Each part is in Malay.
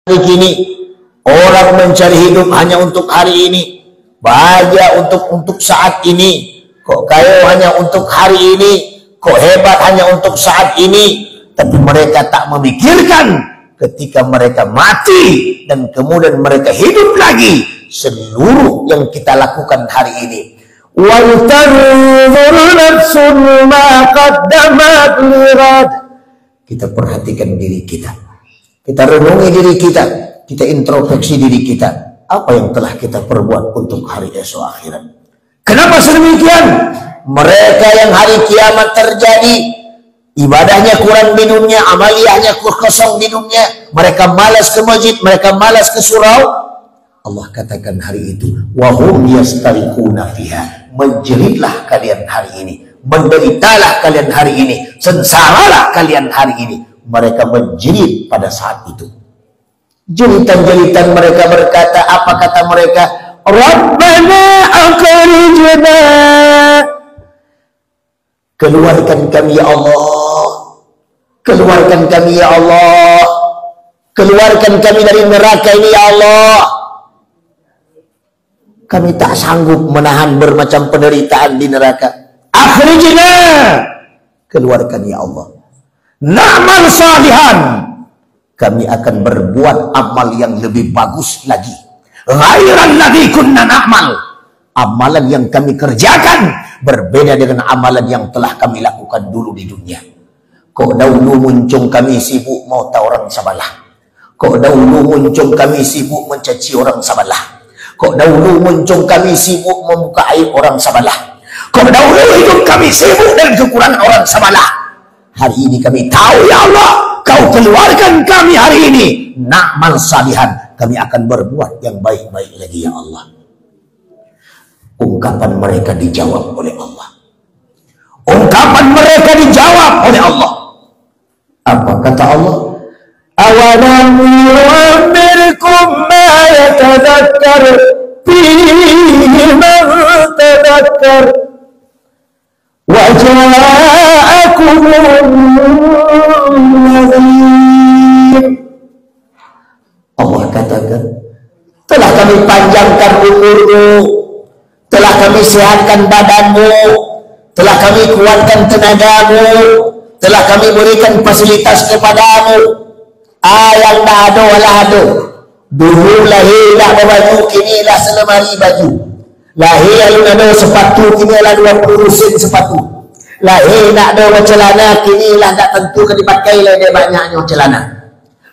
kini orang mencari hidup hanya untuk hari ini, bahagia untuk saat ini, kok kaya hanya untuk hari ini, kok hebat hanya untuk saat ini. Tapi mereka tak memikirkan ketika mereka mati dan kemudian mereka hidup lagi, seluruh yang kita lakukan hari ini. Wal tanzur nafsun ma qaddamat lirad. Kita perhatikan diri kita, kita renungi diri kita, kita introspeksi diri kita, apa yang telah kita perbuat untuk hari esok akhirat. Kenapa sedemikian? Mereka yang hari kiamat terjadi, ibadahnya kurang di dunia, amaliyahnya kosong di dunia, mereka malas ke masjid, mereka malas ke surau. Allah katakan hari itu, wahum yastariquna fiha, menjeritlah kalian hari ini, menderitalah kalian hari ini, sengsaralah kalian hari ini. Mereka menjerit pada saat itu. Jeritan-jeritan mereka berkata, apa kata mereka? Rabbana akhrijna, keluarkan kami ya Allah, keluarkan kami ya Allah, keluarkan kami dari neraka ini ya Allah. Kami tak sanggup menahan bermacam penderitaan di neraka. Akhrijna, keluarkan ya Allah. Na'mal salihan, kami akan berbuat amal yang lebih bagus lagi. Ghairan ladzi kunna na'mal, amalan yang kami kerjakan berbeda dengan amalan yang telah kami lakukan dulu di dunia. Kok dahulu muncung kami sibuk mau tahu orang sebelah, kok dahulu muncung kami sibuk mencaci orang sebelah, kok dahulu muncung kami sibuk membuka aib orang sebelah, kok dahulu hidup kami sibuk dengan kekurangan orang sebelah. Hari ini kami tahu ya Allah, kau keluarkan kami hari ini. Na'mal salihan, kami akan berbuat yang baik-baik lagi ya Allah. Ungkapan mereka dijawab oleh Allah. Ungkapan mereka dijawab oleh Allah. Apa kata Allah? Awalam yu'ammirkum ma yatadhakkar fihi man tadhakkar wa ja'akumul nadhir. Allah katakan, telah kami panjangkan umurmu, telah kami sehatkan badanmu, telah kami kuatkan tenagamu, telah kami berikan fasilitas kepadamu. Yang tak ada walah ada. Dulu lahir tak ada baju, kini lah selemari baju. Lahir yang ada sepatu, kini lah 20 sen sepatu. Lahir tak ada celana, kini lah tak tentu ke dipakai lah dia banyaknya celana.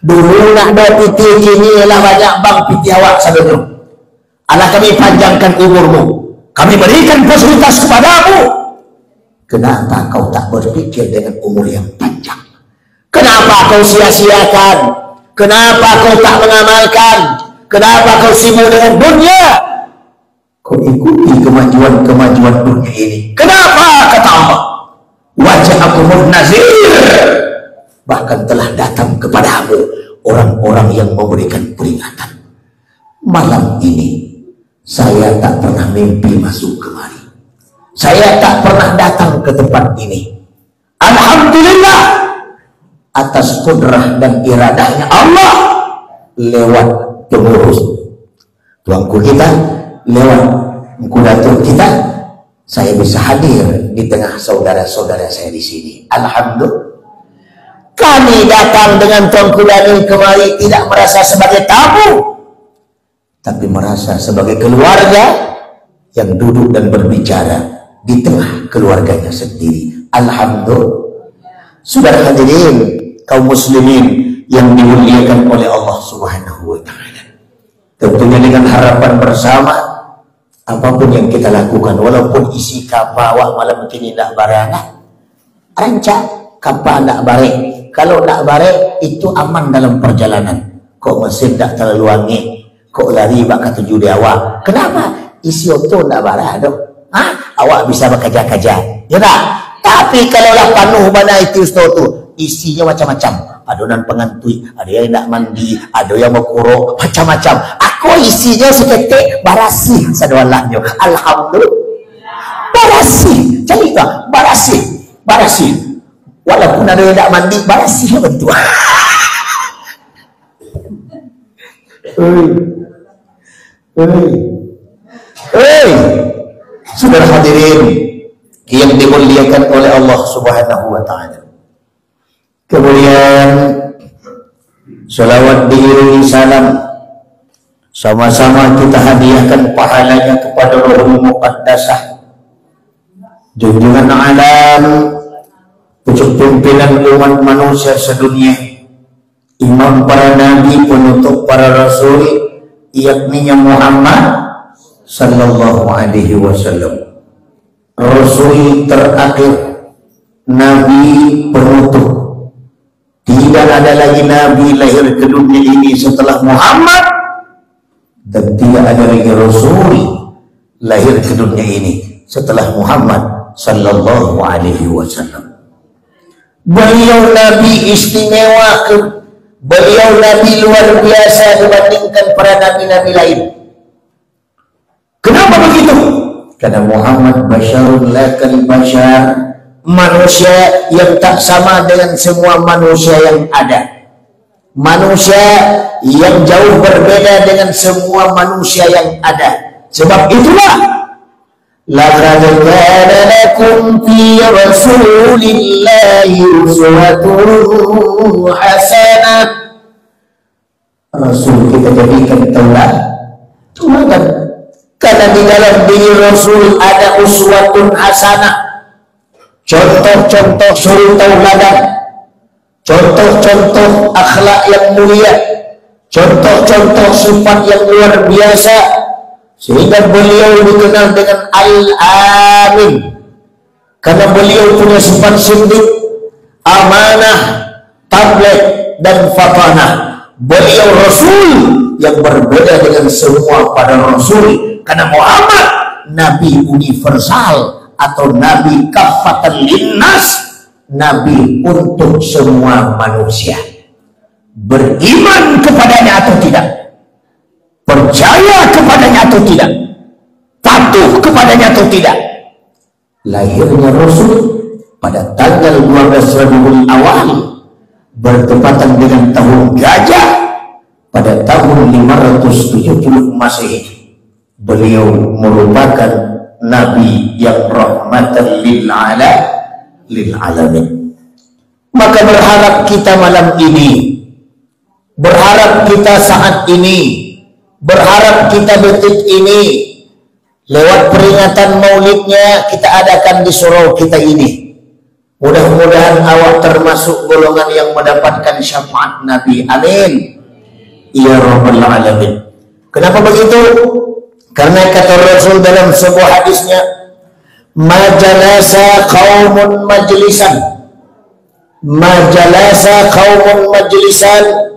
Dulu nak ada piti, kini lah banyak bang piti awak saudara. Allah, kami panjangkan umurmu, kami berikan fasilitas kepadamu. Kenapa kau tak berpikir dengan umur yang panjang? Kenapa kau sia-siakan? Kenapa kau tak mengamalkan? Kenapa kau sibuk dengan dunia? Kau ikuti kemajuan dunia ini. Kenapa? Kata Allah, waja'akumul nazir, bahkan telah datang kepadamu orang-orang yang memberikan peringatan. Malam ini saya tak pernah mimpi masuk kemari, saya tak pernah datang ke tempat ini. Alhamdulillah atas kudrah dan iradahnya Allah, lewat pengurus tuanku kita, lewat kudatur kita, saya bisa hadir di tengah saudara-saudara saya di sini. Alhamdulillah. Kami datang dengan tuanku Daniel kemari tidak merasa sebagai tamu, tapi merasa sebagai keluarga yang duduk dan berbicara di tengah keluarganya sendiri. Alhamdulillah. Saudara hadirin kaum muslimin yang dimuliakan oleh Allah Subhanahu wa taala. Tentunya dengan harapan bersama, apapun yang kita lakukan, walaupun isi kapal awak malam ini nak barang, rancak kapal nak bareng. Kalau nak bareng itu aman dalam perjalanan. Kok mesin tak terlalu angin, kok lari bak ketuju di awak. Kenapa? Isi oto nak bareng dong. Awak bisa bekerja-kerja, ya tak? Tapi kalau lah penuh mana itu tu, isinya macam-macam. Adonan pengantui, ada yang nak mandi, ada yang berkuruk, macam-macam. Aku isinya seketik barasi sadawalahnya. Alhamdulillah. Barasi. Jadi tak? Barasi. Walaupun ada yang tak mandi, barasi betul. Saudara hadirin yang dimuliakan oleh Allah Subhanahu wa taala. Kemudian salawat diiringi salam, sama-sama kita hadiahkan pahalanya kepada Ruhul Muqaddasah, junjungan alam, pucuk pimpinan umat manusia sedunia, imam para nabi, penutup para rasul, yakni Muhammad sallallahu alaihi wasallam, rasul terakhir, nabi penutup. Tidak ada lagi nabi lahir ke dunia ini setelah Muhammad, dan tidak ada lagi rasul lahir ke dunia ini setelah Muhammad sallallahu alaihi wasallam. Beliau nabi istimewa, beliau nabi luar biasa dibandingkan para nabi-nabi lain. Kenapa begitu? Karena Muhammad basyarun la kal bashar, manusia yang tak sama dengan semua manusia yang ada, manusia yang jauh berbeda dengan semua manusia yang ada. Sebab itulah laqad kana lakum fi rasulillahi uswatun hasanah. Rasul kita jadikan teladan, karena di dalam diri Rasul ada uswatun hasanah, contoh-contoh suri tauladan, contoh-contoh akhlak yang mulia, contoh-contoh sifat yang luar biasa, sehingga beliau dikenal dengan Al-Amin karena beliau punya sifat sindik, amanah, tabligh, dan fatanah. Beliau Rasul yang berbeda dengan semua para Rasul, karena Muhammad Nabi universal atau Nabi kafatan linnas, Nabi untuk semua manusia. Beriman kepadanya atau tidak, percaya kepadanya atau tidak, patuh kepadanya atau tidak. Lahirnya Rasul pada tanggal 12 Rabiul Awal bertepatan dengan tahun gajah pada tahun 570 Masehi. Beliau merupakan Nabi yang rahmatan lil alamin. Maka berharap kita malam ini, berharap kita saat ini, berharap kita detik ini, lewat peringatan maulidnya kita adakan di surau kita ini. Mudah-mudahan awak termasuk golongan yang mendapatkan syafaat Nabi. Amin ya rabbal alamin. Kenapa begitu? Karena kata Rasul dalam sebuah hadisnya, majalasa qaumun majlisan, majalasa qaumun majlisan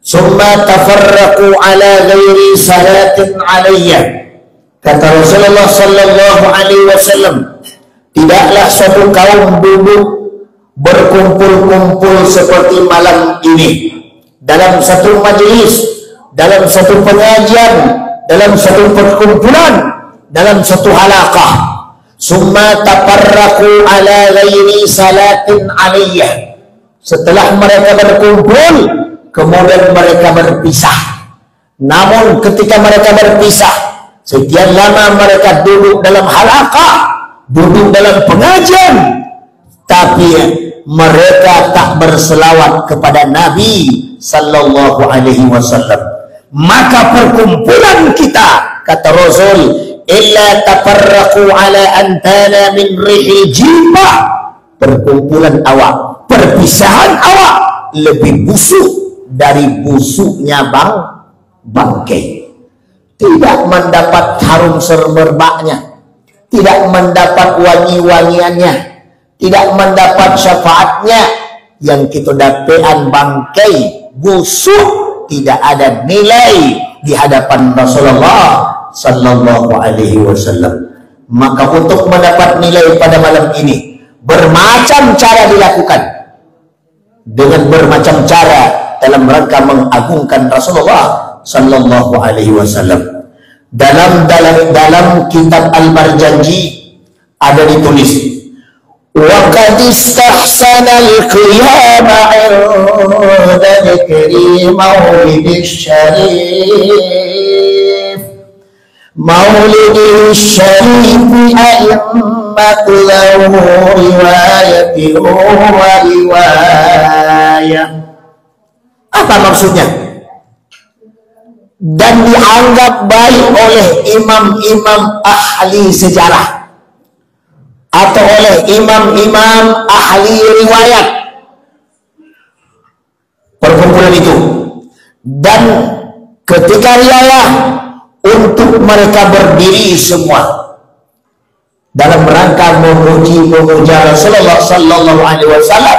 summa tafarraqu ala ghairi salatin alayya. Kata Rasulullah sallallahu alaihi wasallam, tidaklah suatu kaum duduk berkumpul-kumpul seperti malam ini dalam satu majelis, dalam satu pengajian, dalam satu perkumpulan, dalam satu halaqah, summa tafarraqu ala ghairi salatin alayya. Setelah mereka berkumpul, kemudian mereka berpisah. Namun ketika mereka berpisah, sekian lama mereka duduk dalam halaqah, duduk dalam pengajian, tapi mereka tak berselawat kepada Nabi sallallahu alaihi wasallam. Maka perkumpulan kita, kata Rasul, illa tafarraqu ala antana min rihil jibah, perkumpulan awak, perpisahan awak lebih busuk dari busuknya bangkai. Tidak mendapat harum semerbaknya, tidak mendapat wangi-wangiannya, tidak mendapat syafaatnya. Yang kita dapean bangkai, busuk, tidak ada nilai di hadapan Rasulullah sallallahu alaihi wasallam. Maka untuk mendapat nilai pada malam ini, bermacam cara dilakukan, dengan bermacam cara dalam rangka mengagungkan Rasulullah sallallahu alaihi wasallam. Dalam kitab Al-Marjanji ada ditulis, وقد استحسن القيام عند ذكر مولد الشريف أئمة له رواية ورواية. Apa maksudnya? Dan dianggap baik oleh imam-imam ahli sejarah atau oleh imam-imam ahli riwayat perkumpulan itu, dan ketika riayah untuk mereka berdiri semua dalam rangka memuja Rasulullah Sallallahu Alaihi Wasallam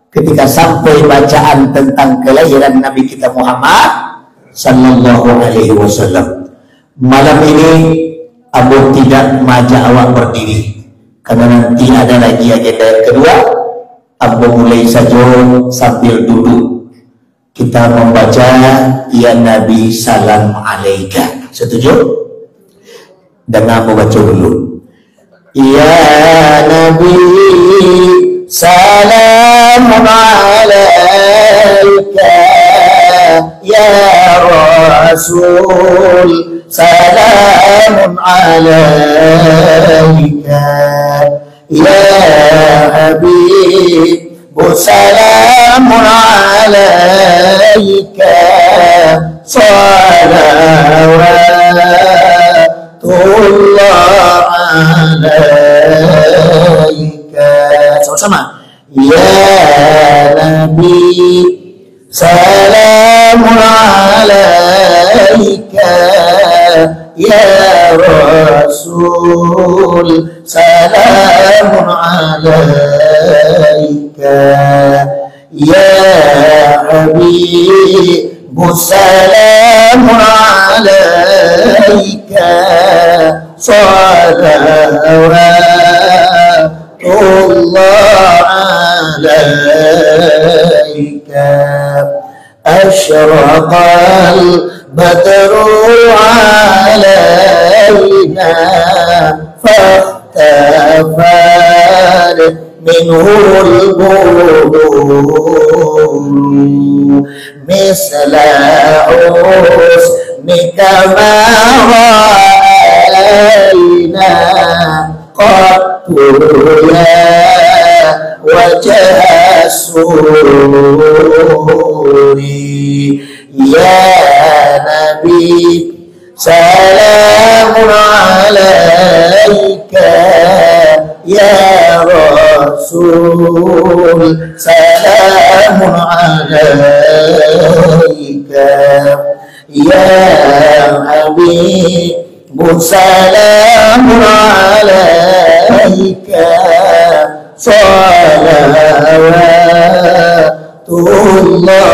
ketika sampai bacaan tentang kelahiran Nabi kita Muhammad Sallallahu Alaihi Wasallam. Malam ini Abu tidak mengajak awak berdiri karena nanti ada lagi agenda yang kedua. Abu mulai saja sambil duduk kita membaca ya Nabi salam alaika. Setuju? Dengan membaca dulu ya Nabi salam alaika ya Rasul salam alaika ya Habib salam alaika salawatullah alaika. Sama-sama ya Nabi salamun alaika ya Rasul salamun alaika ya Habib salamun alaika salawatullah alaika. أشرق البدر علينا فاختفت منه البدور مثل حسنك ما رأينا قط يا وجه السرور يا نبي سلام عليك يا رسول سلام عليك يا حبيب سلام عليك salawatullah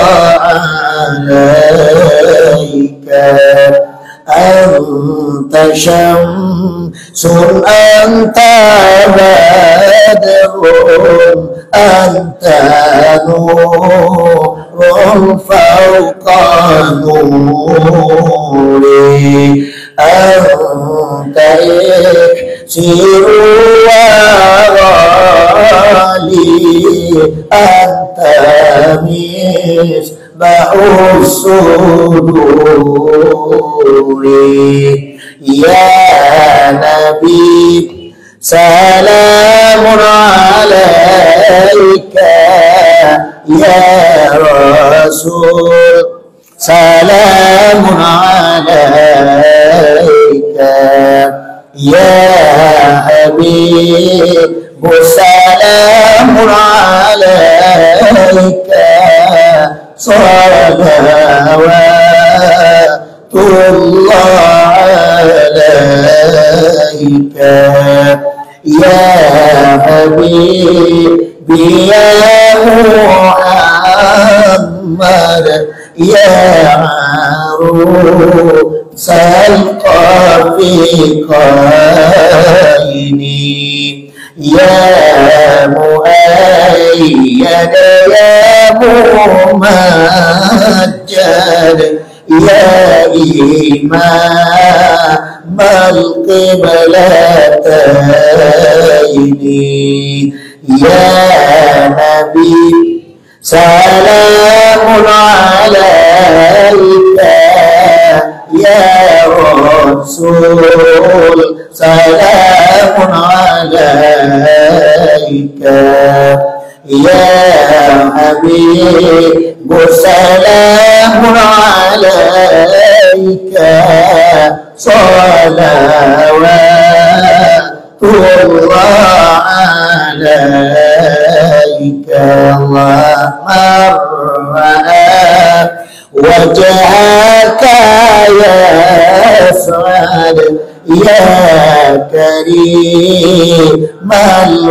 alaika. Anta syamsun anta badrun anta nurun fawqa nuri anta iksiru wa anta misbahus suduri ya Nabi salamun alaika ya Rasul salamun alaika ya Habib salamun alaika salawatullah alaika ya Habibi ya Muhammad ya arusal qafiqaini ya muayyad ya mumajjad ya imam al-qiblataini Ya Nabi salamun alaika, ya Rasul salamun alaika, ya Habib salamun alaika, salawatullah alaika. Allah mar'a wajhaka yas'ad ya karimal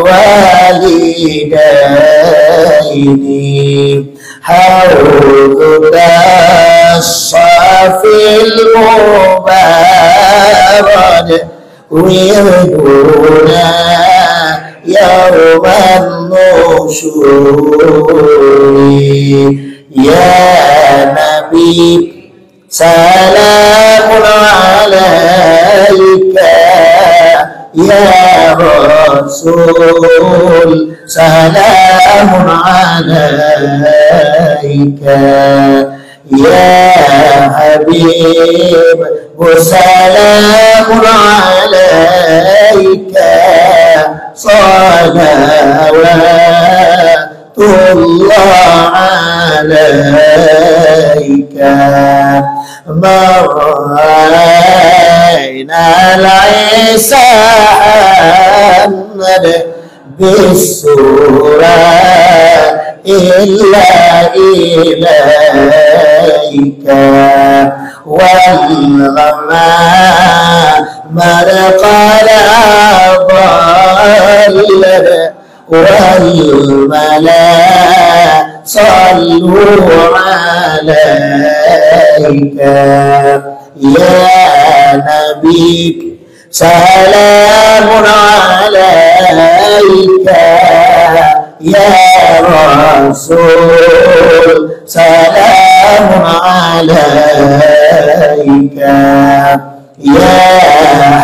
walidaini, hawduka safil mubarad wirduna yawman nusyuri. Ya Nabi salamun alaika, ya Rasul salamun alaika, ya Habib salamun alaika, salawatullah alaika. Mar'ayna al-Isa bis-surah illa ilaika, wal-ghamamar qad adallat, wal-mala sallu alaika. Ya Nabi salamun alaika, ya Rasul salamun alaika, ya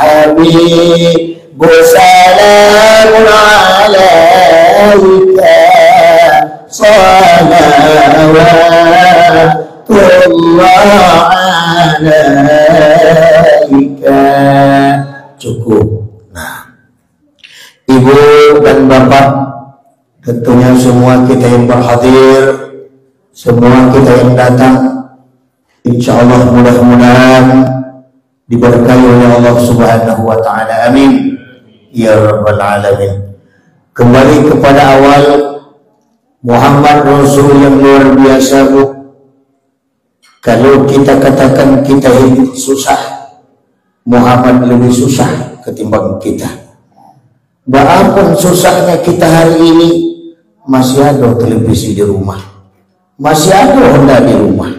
Habib salamun alaika, salawatullah alaika. Cukup. Nah, Ibu dan Bapak, tentunya semua kita yang berhadir, semua kita yang datang, insya Allah mudah-mudahan diberkahi oleh Allah Subhanahu wa Ta'ala. Amin ya Rabbal Alamin. Kembali kepada awal, Muhammad Rasul yang luar biasa, Bu. Kalau kita katakan kita hidup susah, Muhammad lebih susah ketimbang kita. Walaupun susahnya kita hari ini, masih ada televisi di rumah, masih ada Honda di rumah,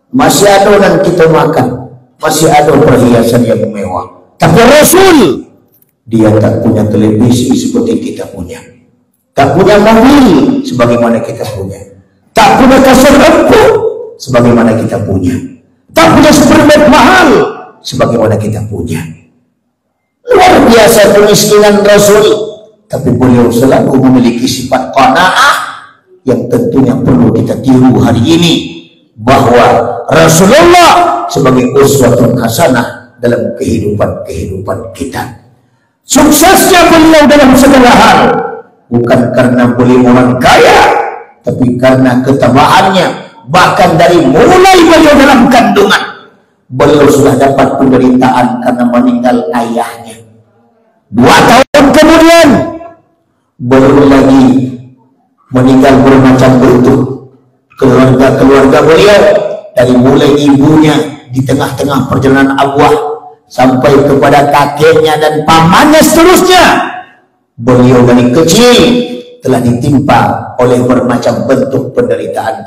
masih ada yang kita makan, masih ada perhiasan yang mewah. Tapi Rasul, dia tak punya televisi seperti kita punya, tak punya mobil sebagaimana kita punya, tak punya kasur empuk sebagaimana kita punya, tak punya supermarket mahal sebagaimana kita punya. Luar biasa kemiskinan Rasul, tapi beliau selalu memiliki sifat qanaah yang tentunya perlu kita tiru hari ini, bahwa Rasulullah sebagai uswatun hasanah dalam kehidupan kita. Suksesnya beliau dalam segala hal bukan karena beliau orang kaya, tapi karena ketabahannya. Bahkan dari mulai beliau dalam kandungan, beliau sudah dapat penderitaan karena meninggal ayahnya. 2 tahun kemudian belum lagi meninggal bermacam bentuk. Keluarga beliau, dari mulai ibunya di tengah-tengah perjalanan abwah sampai kepada kakeknya dan pamannya seterusnya, beliau dari kecil telah ditimpa oleh bermacam bentuk penderitaan.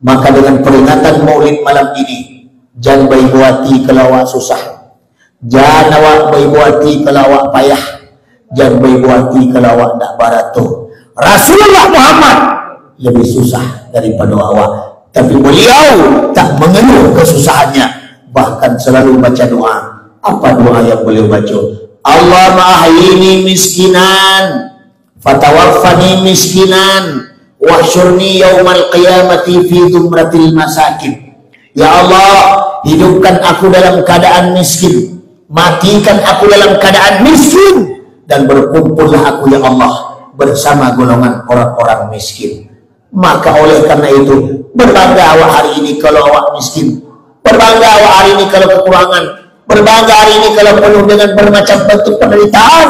Maka dengan peringatan Maulid malam ini, jan bayi buati kelawak susah, jan awak bayi buati kelawak payah, jan bayi buati kelawak ndak barato. Rasulullah Muhammad lebih susah daripada awak, tapi beliau tak mengeluh kesusahannya, bahkan selalu baca doa. Apa doa yang beliau baca? Allahumma ahyini miskinan fatawaffani miskinan wahsyurni yaumal qiyamati fi dzumratil masakin. Ya Allah, hidupkan aku dalam keadaan miskin, matikan aku dalam keadaan miskin, dan berkumpullah aku ya Allah bersama golongan orang-orang miskin. Maka oleh karena itu, berbangga awak hari ini kalau awak miskin, berbangga awak hari ini kalau kekurangan, berbangga hari ini kalau penuh dengan bermacam bentuk penderitaan,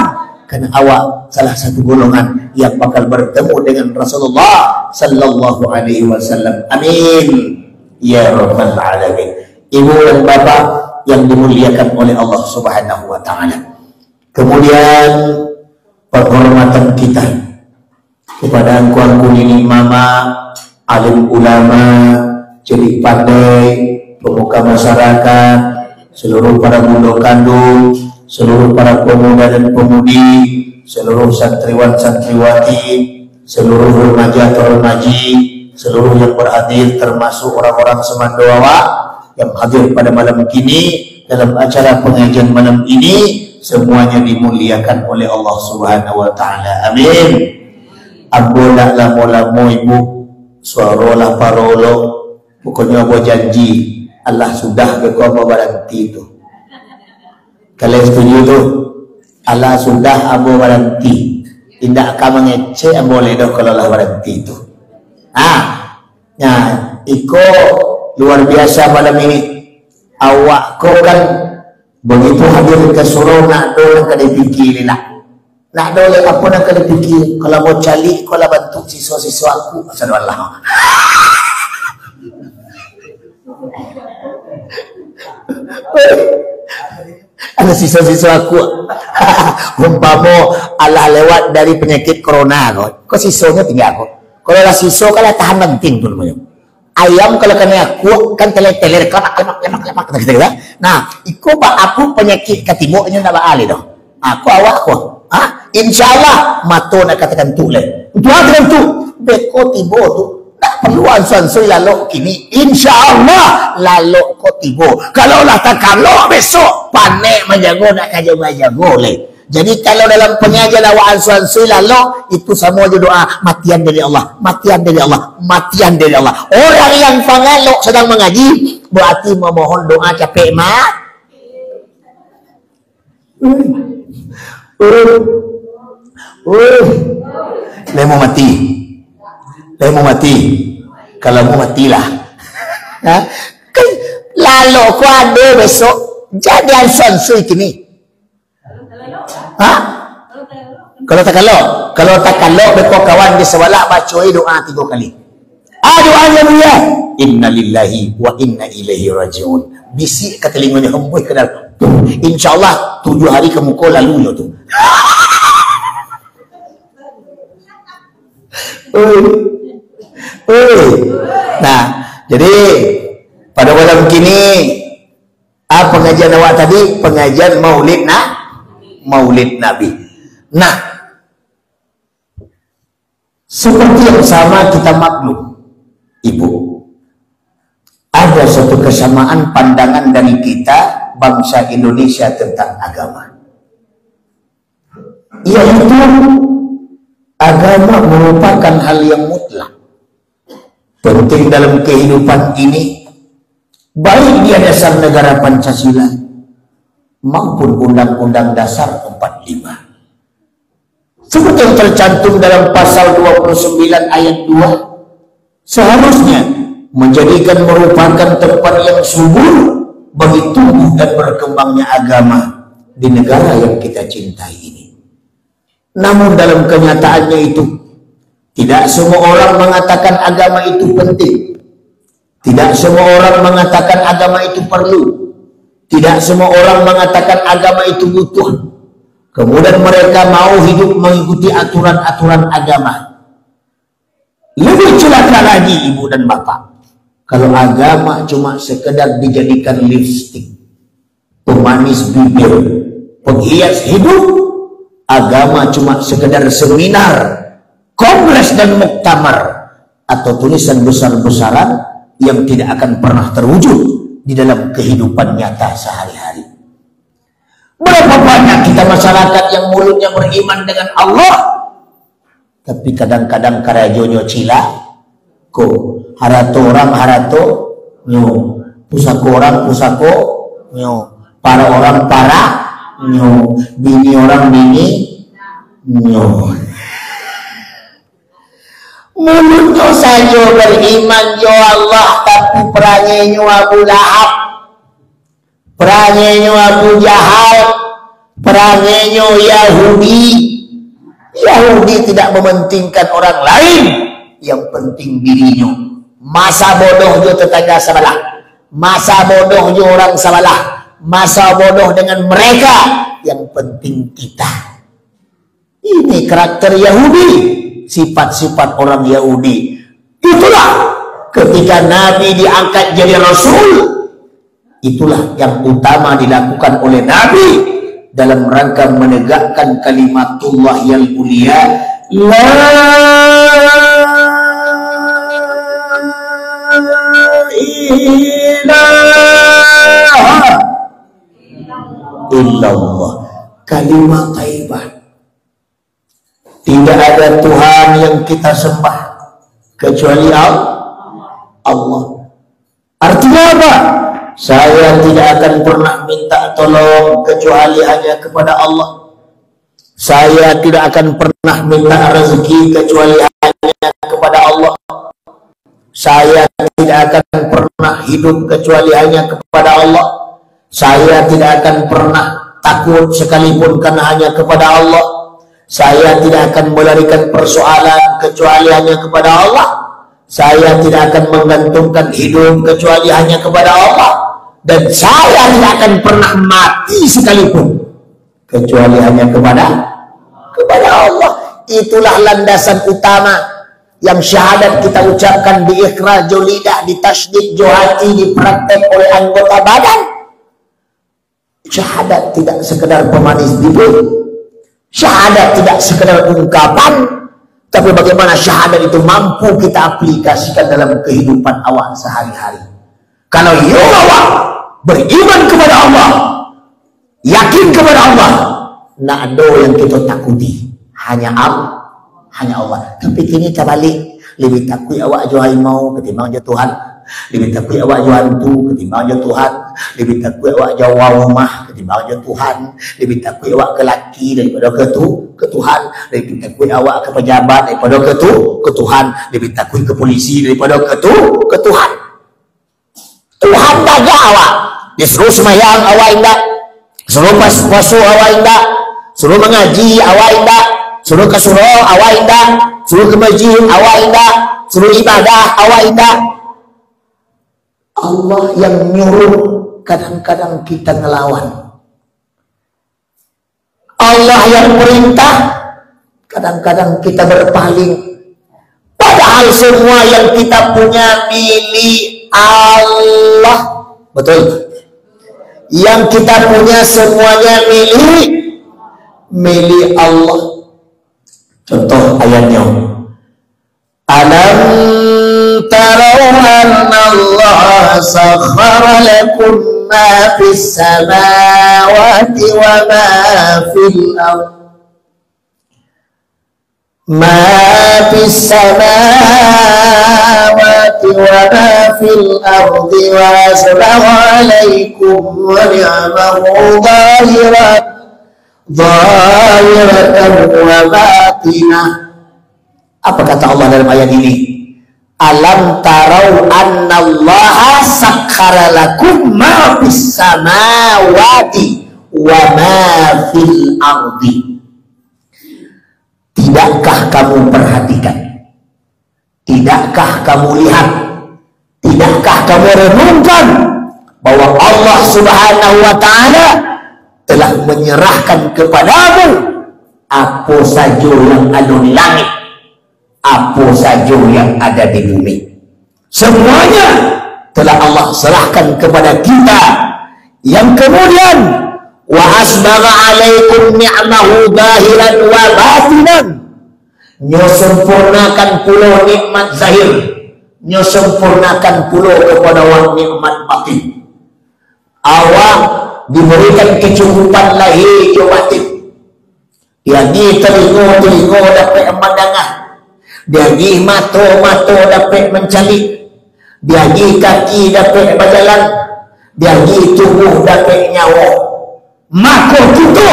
karena awak salah satu golongan yang bakal bertemu dengan Rasulullah sallallahu alaihi wasallam. Amin ya rabbal alamin. Ibu dan bapak yang dimuliakan oleh Allah Subhanahu wa taala. Kemudian penghormatan kita kepada angkuh ini mama, alim ulama, jadi pandai, pemuka masyarakat, seluruh para bundo kandung, seluruh para pemuda dan pemudi, seluruh santriwan santriwati, seluruh remaja-remaji, seluruh yang berhadir termasuk orang-orang Semandoawa yang hadir pada malam ini dalam acara pengajian malam ini, semuanya dimuliakan oleh Allah Subhanahu wa taala. Amin. Ambola lamo-lamo ibu, suarolah parolo, pokoknya aku janji Allah sudah ke kau baranti itu. Kalian setuju tu? Allah sudah abo baranti. Tidak akan mengecek boleh dah kalau lah baranti itu. Nah, iko luar biasa malam ini. Awak kau kan begitu hadir ke surau nak dole ke dipikir nak. Nak dole apa nak ke dipikir? Kalau mau cali, kalau bantu siswa-siswa aku, asalullah. Ada siswa-siswa aku. Umpama Allah lewat dari penyakit corona kok siswanya tinggal aku. Kalau lah siswa kalau tahan penting dulu banyak. Ayam kalau kena aku kan teler lemak kita. Nah, ikut aku penyakit katimoknya nak balik dah. Aku awak aku. Insyaallah mato nak katakan tu le. Tu katakan tu. Beko tibo tu. Tak perlu ansuan-ansui lalok kini. Insyaallah lalok ko tibo. Kalau lah tak kalau besok panek menjago nak kajago le. Jadi kalau dalam pengajian awak ansuan-ansui lalok itu semua je doa matian dari Allah, matian dari Allah, matian dari Allah. Orang yang pangalok sedang mengaji berarti memohon doa capek mat. Lemo mati. Lemo mati. Kalau mau matilah. Kan lalu ku ada besok jadi ansuan-ansui kini. Kalau tak kalau beko kawan di sewalak baca doa 3 kali. Doanya mulia. Inna lillahi wa inna ilaihi rajiun. Bisik ke telinganya hembus ke dalam. Insyaallah 7 hari kemuka lalu tu. Nah, jadi pada malam kini pengajian awak tadi pengajian Maulid Nabi. Nah, seperti yang sama kita maklum, Ibu, ada satu kesamaan pandangan dari kita bangsa Indonesia tentang agama, yaitu agama merupakan hal yang mutlak, penting dalam kehidupan ini, baik dia dasar negara Pancasila maupun Undang-Undang Dasar 45. Seperti yang tercantum dalam pasal 29 ayat 2, seharusnya menjadikan merupakan tempat yang subur bagi tumbuh dan berkembangnya agama di negara yang kita cintai ini. Namun dalam kenyataannya itu, tidak semua orang mengatakan agama itu penting. Tidak semua orang mengatakan agama itu perlu. Tidak semua orang mengatakan agama itu butuh. Kemudian mereka mau hidup mengikuti aturan-aturan agama. Lebih celaka lagi ibu dan bapak, kalau agama cuma sekedar dijadikan lipstik, pemanis bibir, penghias hidup. Agama cuma sekedar seminar, kongres dan muktamar, atau tulisan besar-besaran yang tidak akan pernah terwujud di dalam kehidupan nyata sehari-hari. Berapa banyak kita masyarakat yang mulutnya beriman dengan Allah, Tapi kadang-kadang karajonyo cila ko harato orang harato nyo, pusako orang pusako nyo, para orang para nyo, bini orang bini nyo. Mulutnya saja beriman yo Allah, tapi perangannya Abu Lahab, perangannya Abu Jahal, perangannya Yahudi. Yahudi tidak mementingkan orang lain, yang penting dirinya. Masa bodoh jo tetangga sebelah, masa bodoh jo orang sebelah, masa bodoh dengan mereka, yang penting kita. Ini karakter Yahudi, sifat-sifat orang Yahudi. Itulah ketika Nabi diangkat jadi Rasul, itulah yang utama dilakukan oleh Nabi dalam rangka menegakkan kalimatullah yang mulia, la ilaha illallah, kalimat thayyibah. Tidak ada Tuhan yang kita sembah kecuali Allah. Artinya apa? Saya tidak akan pernah minta tolong kecuali hanya kepada Allah. Saya tidak akan pernah minta rezeki kecuali hanya kepada Allah. Saya tidak akan pernah hidup kecuali hanya kepada Allah. Saya tidak akan pernah takut sekalipun karena hanya kepada Allah. Saya tidak akan melarikan persoalan kecuali hanya kepada Allah. Saya tidak akan menggantungkan hidup kecuali hanya kepada Allah. Dan saya tidak akan pernah mati sekalipun kecuali hanya kepada Allah. Itulah landasan utama yang syahadat kita ucapkan di ikhrajul lidah, di tasydid hati, dipraktek oleh anggota badan. Syahadat tidak sekedar pemanis bibir. Syahadat tidak sekedar ungkapan, tapi bagaimana syahadat itu mampu kita aplikasikan dalam kehidupan awak sehari-hari. Kalau awak beriman kepada Allah, yakin kepada Allah, nak ada yang kita takuti hanya Allah. Tapi kini terbalik, lebih takut awak jual harimau ketimbang je Tuhan, lebih takut awak jual hantu ketimbang je Tuhan, lebih takut awak jawa rumah ketimbang je Tuhan, lebih takut awak ke laki daripada ke Tuhan, lebih takut awak ke pejabat daripada ke Tuhan, lebih takut ke polisi daripada ke Tuhan. Tuhan jaga awak, disuruh semayang awak indah, suruh puasa awak indah, suruh mengaji awak indah, suruh ke surau awak indah, suruh ke masjid awak indah, suruh ibadah awak indah. Allah yang nyuruh, kadang-kadang kita ngelawan. Allah yang perintah, kadang-kadang kita berpaling. Padahal semua yang kita punya milik Allah. Betul? Yang kita punya semuanya milik Allah. Contoh ayatnya, alam tarau anna Allah sakhara lakum ma fis samawati wa ma fil ardh, ma fis samawati wa ma fil ardi wa asbagha alaikum wa ni'amahu zahiratan wa batinah. Apa kata Allah dalam ayat ini? Alam tarau annallaha sakhara lakum ma fis samawati wa ma fil ardi. Tidakkah kamu perhatikan? Tidakkah kamu lihat? Tidakkah kamu renungkan bahwa Allah Subhanahu wa ta'ala telah menyerahkan kepadamu apa saja yang ada di langit, apa saja yang ada di bumi. Semuanya telah Allah serahkan kepada kita. Yang kemudian wa asbagha alaikum ni'mahu zahiran wa batinan, nyo sempurnakan pula nikmat zahir, nyo sempurnakan pula kepada awak nikmat batin. Awak diberikan kecukupan lahir dan batin, Diagi telingo dapat memandangan, diagi mato dapat mencari, diagi kaki dapat berjalan, diagi tubuh dapat nyawa. Maka itu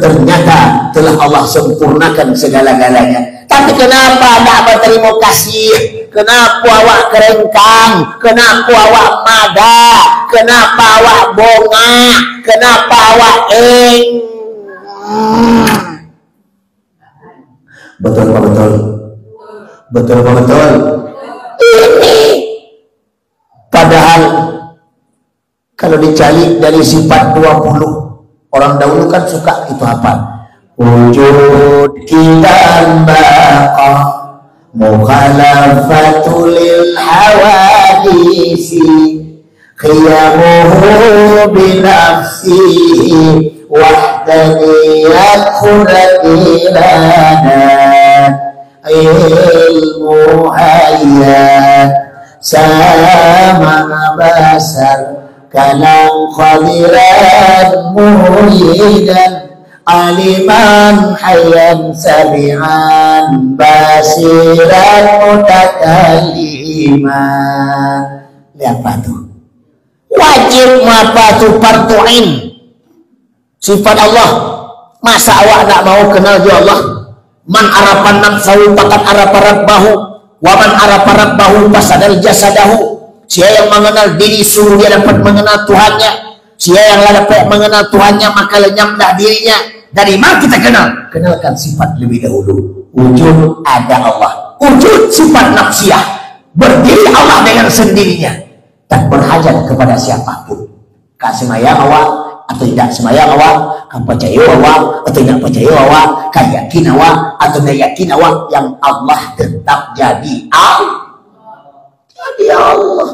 ternyata telah Allah sempurnakan segala-galanya. Tapi kenapa tak berterima kasih? Kenapa awak kerengkang? Kenapa awak mada? Kenapa awak bongak? Kenapa awak Betul apa betul? Betul apa betul? Ini padahal kalau dicari dari sifat 20, orang dahulu kan suka itu apa? Wujud kita baqa mukhalafatul hawadisi qiyamuhu binafsihi wahdaniyat khulaqilana ilmu hayat sama basar kalam khadiran muridan aliman hayyan sami'an basiran mutakalliman. Apa tuh? Wajib apa tuh? Fardu'in sifat Allah. Masa awak tak mau kenal dia Allah? Man arapan nafsahu faqad arafa rabbahu wa man arafa rabbahu fasadal jasadahu. Siapa yang mengenal diri sungguh dia dapat mengenal Tuhannya. Siapa yang dapat mengenal Tuhannya maka lenyaplah dirinya. Dari mana kita kenal? Kenalkan sifat lebih dahulu. Wujud ada Allah. Wujud sifat nafsiyah. Berdiri Allah dengan sendirinya. Tak berhajat kepada siapapun. Kak semayang awak atau tidak semayang awak, kak percaya awak atau tidak percaya awak, kak yakin awak atau tidak yakin awak, yang Allah tetap jadi Allah. Jadi Allah.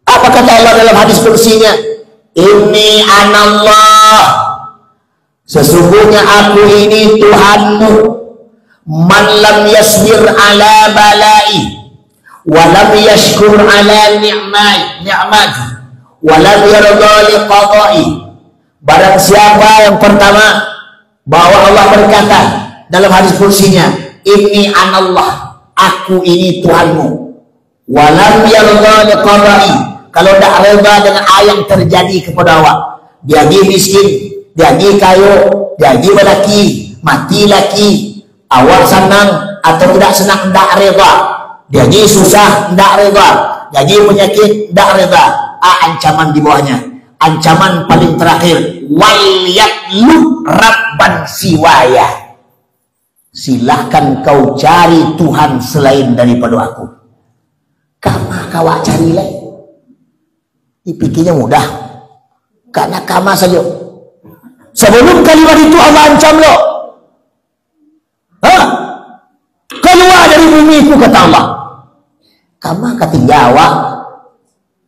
Apa kata Allah dalam hadis kursinya? Inni anallah. Sesungguhnya aku ini Tuhanmu. Man lam yasbir ala balai wa lam yashkur ala ni'mati wa lam yarda li qada'i. Barang siapa yang pertama, bahwa Allah berkata dalam hadis kursinya, inni anallah, aku ini Tuhanmu. Wa lam yarda li qada'i. Kalau tidak reda dengan apa yang terjadi kepada awak, diagi miskin, diagi kayu, diagi laki, mati laki, awak senang atau tidak senang, tidak reda. Diagi susah, tidak reda. Diagi penyakit, tidak reda. Ancaman di bawahnya, ancaman paling terakhir, waliyatlu rabban siwaya. Silahkan kau cari Tuhan selain daripada aku. Kama kawak cari lagi. Dipikirnya mudah, karena kama saja. Sebelum kalimat itu Allah ancam lo. Keluar dari bumi itu kata Allah. Kama ketinggawa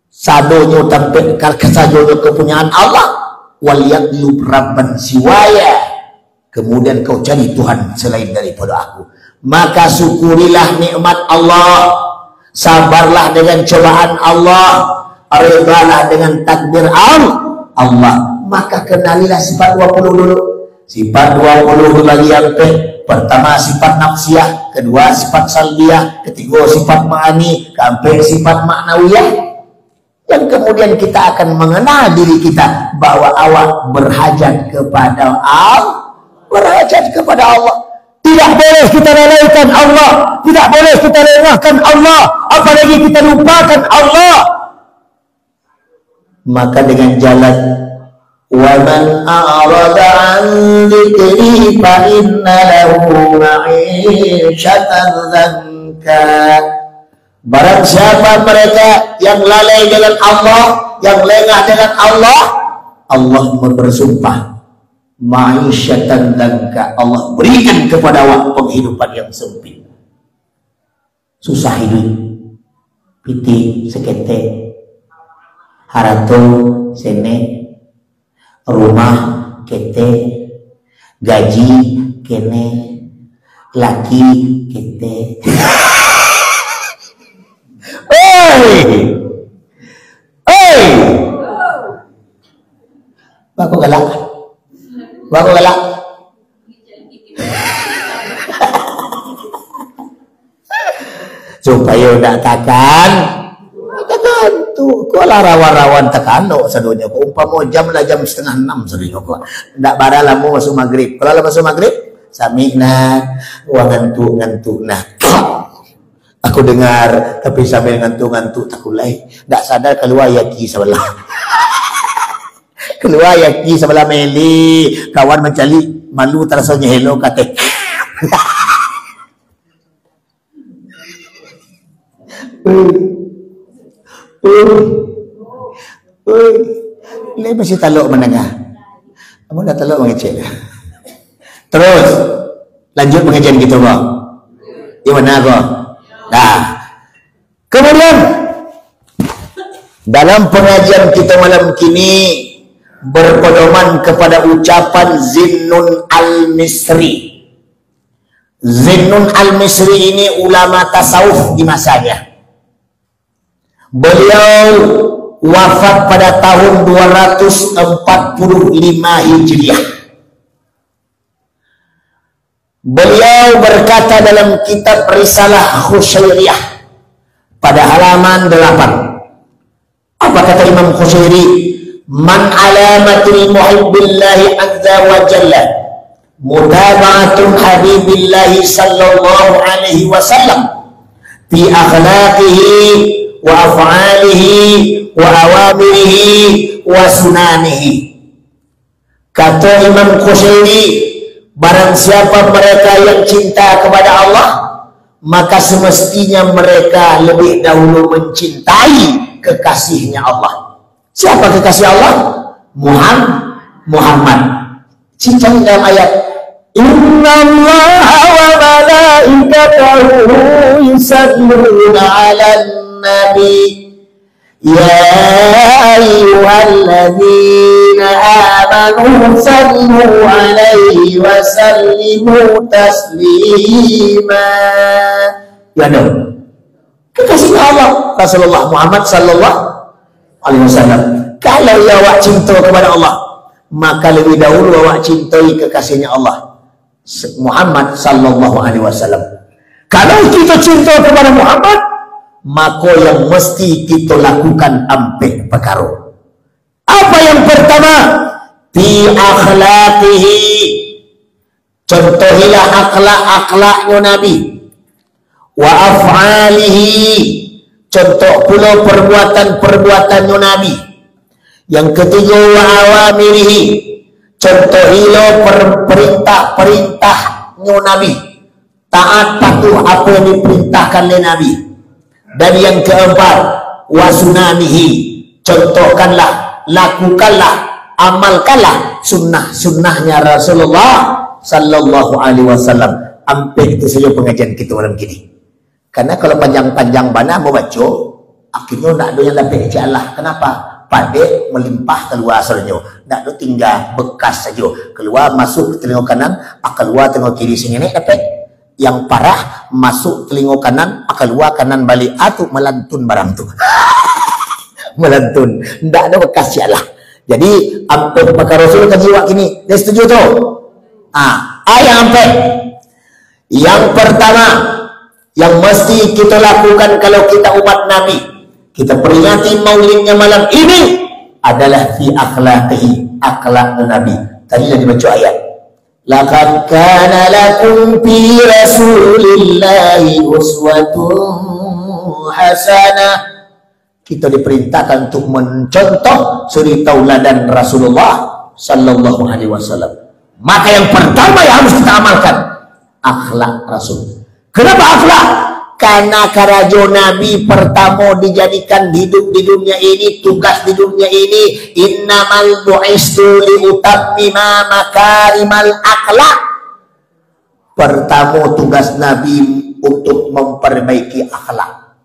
sadonyo tampil kesajonyo kepunyaan Allah. Waliyadlub rabban siwaya. Kemudian kau cari Tuhan selain daripada aku. Maka syukurilah nikmat Allah. Sabarlah dengan cobaan Allah. Redalah dengan takdir Allah. Maka kenalilah sifat 20 dulu. Sifat 20 bagi yang pertama sifat nafsiyah, kedua sifat salbiyah, ketiga sifat ma'ani, keempat sifat ma'nawiyah. Dan kemudian kita akan mengenal diri kita bahwa awak berhajat kepada Allah. Berhajat kepada Allah. Tidak boleh kita lalaikan Allah. Tidak boleh kita lengahkan Allah. Apalagi kita lupakan Allah. Maka dengan jalan وَمَنْ أَعْرَضَ عَنْ ذِكْرِي فَإِنَّ لَهُ مَعِيشَةً ضَنْكًا. Barang siapa mereka yang lalai dengan Allah, yang lengah dengan Allah, Allah bersumpah ma'isyatan dzanka, Allah berikan kepada awak penghidupan yang sempit, susah hidup, piti sekete, harato sene, rumah kete, gaji kene, laki kete. Baku galak. supaya tidak takkan tu kuala rawan-rawan tekano sadonya ko umpama jam lah jam 5:30 sadonya ko ndak bara lamu masuk maghrib. Kalau masuk maghrib samina wah ngantuk nah aku dengar tapi sambil ngantuk takulai ndak sadar keluar yaki sebelah keluar yaki sebelah meli kawan mencari malu terasanya hello kata ini masih taluk menengah. Kamu dah taluk mengecek. Terus lanjut pengajian kita kok. Di mana kok? Nah. Kemudian dalam pengajian kita malam kini berpedoman kepada ucapan Zinnun Al-Misri. Zinnun Al-Misri ini ulama tasawuf di masanya. Beliau wafat pada tahun 245 Hijriah. Beliau berkata dalam kitab Risalah Khusyairiyah pada halaman 8. Apa kata Imam Khusyairi? Man alamatul muhibbillahi azza wa jalla mutaba'atul habibillahi sallallahu alaihi wasallam fi akhlaqihi wa af'alihi wa awamirihi wa sunanihi. Kata Imam Khusyairi, barang siapa mereka yang cinta kepada Allah, maka semestinya mereka lebih dahulu mencintai kekasihnya Allah. Siapa kekasih Allah? Muhammad. Cincang dalam ayat Inna Allaha wa malaikatahu yusalluna 'alan Nabi ya ayyuhalladzina amanu sallu alaihi wa sallimu taslima. Ya dong. Kekasihnya Allah Rasulullah Muhammad sallallahu alaihi wasallam. Kalau awak cinta kepada Allah, maka lebih dahulu awak cintai kekasihnya Allah Muhammad sallallahu alaihi wasallam. Kalau kita cinta kepada Muhammad, maka yang mesti kita lakukan ampe perkara. Apa yang pertama? Fi akhlaqihi. Contohilah akhlak-akhlaknya Nabi. Wa af'alihi. Contoh pula perbuatan-perbuatannya Nabi. Yang ketiga wa awamirihi. Contohilah perintah-perintahnya Nabi. Taat patuh apa yang diperintahkan oleh Nabi. Dan yang keempat, wasunanihi, contohkanlah, lakukanlah, amalkanlah sunnah-sunnahnya Rasulullah sallallahu alaihi wasallam. Sampai itu saja pengajian kita malam kini. Karena kalau panjang-panjang bana mau baca, akhirnya nak ada yang dapat Allah. Kenapa? Padek melimpah keluar asalnya. Nak ada tinggal bekas saja. Keluar masuk ke telinga kanan, keluar telinga kiri sini dapat. Yang parah masuk telinga kanan, keluar kanan balik, atau melantun barang tu. Melantun, tidak ada bekas lah. Jadi apa perkara Rasul kan jiwa kini, dia setuju tu? Ayat sampai. Yang pertama yang mesti kita lakukan kalau kita umat Nabi, kita peringati maulidnya malam ini adalah fi akhlaqihi, akhlak Nabi. Tadi yang dibaca ayat. Laqad kana lakum fi Rasulillahi uswatun hasanah. Kita diperintahkan untuk mencontoh suri tauladan Rasulullah sallallahu alaihi wasallam. Maka yang pertama yang harus kita amalkan akhlak Rasul. Kenapa akhlak? Karena karajo Nabi pertama dijadikan hidup di dunia ini, tugas di dunia ini, innamal bu'istu liutammima makarimal akhlak. Pertama tugas Nabi untuk memperbaiki akhlak.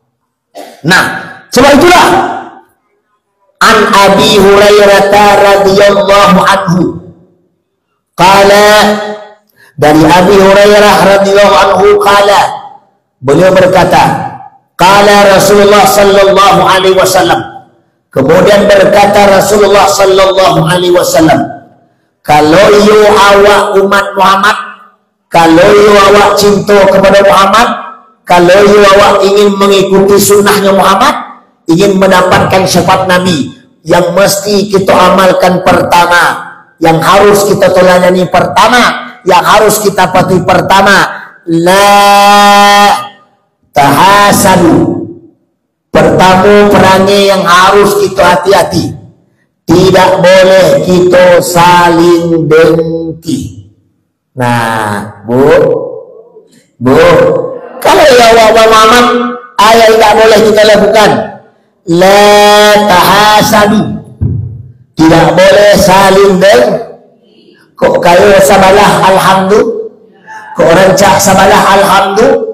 Nah, sebab itulah an Abi Hurairah radhiyallahu anhu qala, dari Abi Hurairah radhiyallahu anhu qala, beliau berkata, qala Rasulullah sallallahu alaihi wasallam, kemudian berkata Rasulullah sallallahu alaihi wasallam, kalau you awak umat Muhammad, kalau you awak cinta kepada Muhammad, Kalau awak ingin mengikuti sunnahnya Muhammad, ingin mendapatkan syafaat Nabi, yang mesti kita amalkan pertama, yang harus kita teladani pertama, yang harus kita patuhi pertama, la tahasadu. Pertama perangai yang harus kita hati-hati, tidak boleh kita saling dengki. Nah, Bu, kalau ya Muhammad, ayat tidak boleh kita lakukan. La tahasadu, tidak boleh saling dengki. Kok kayo sabalah alhamdulillah, kok rancak sabalah alhamdulillah,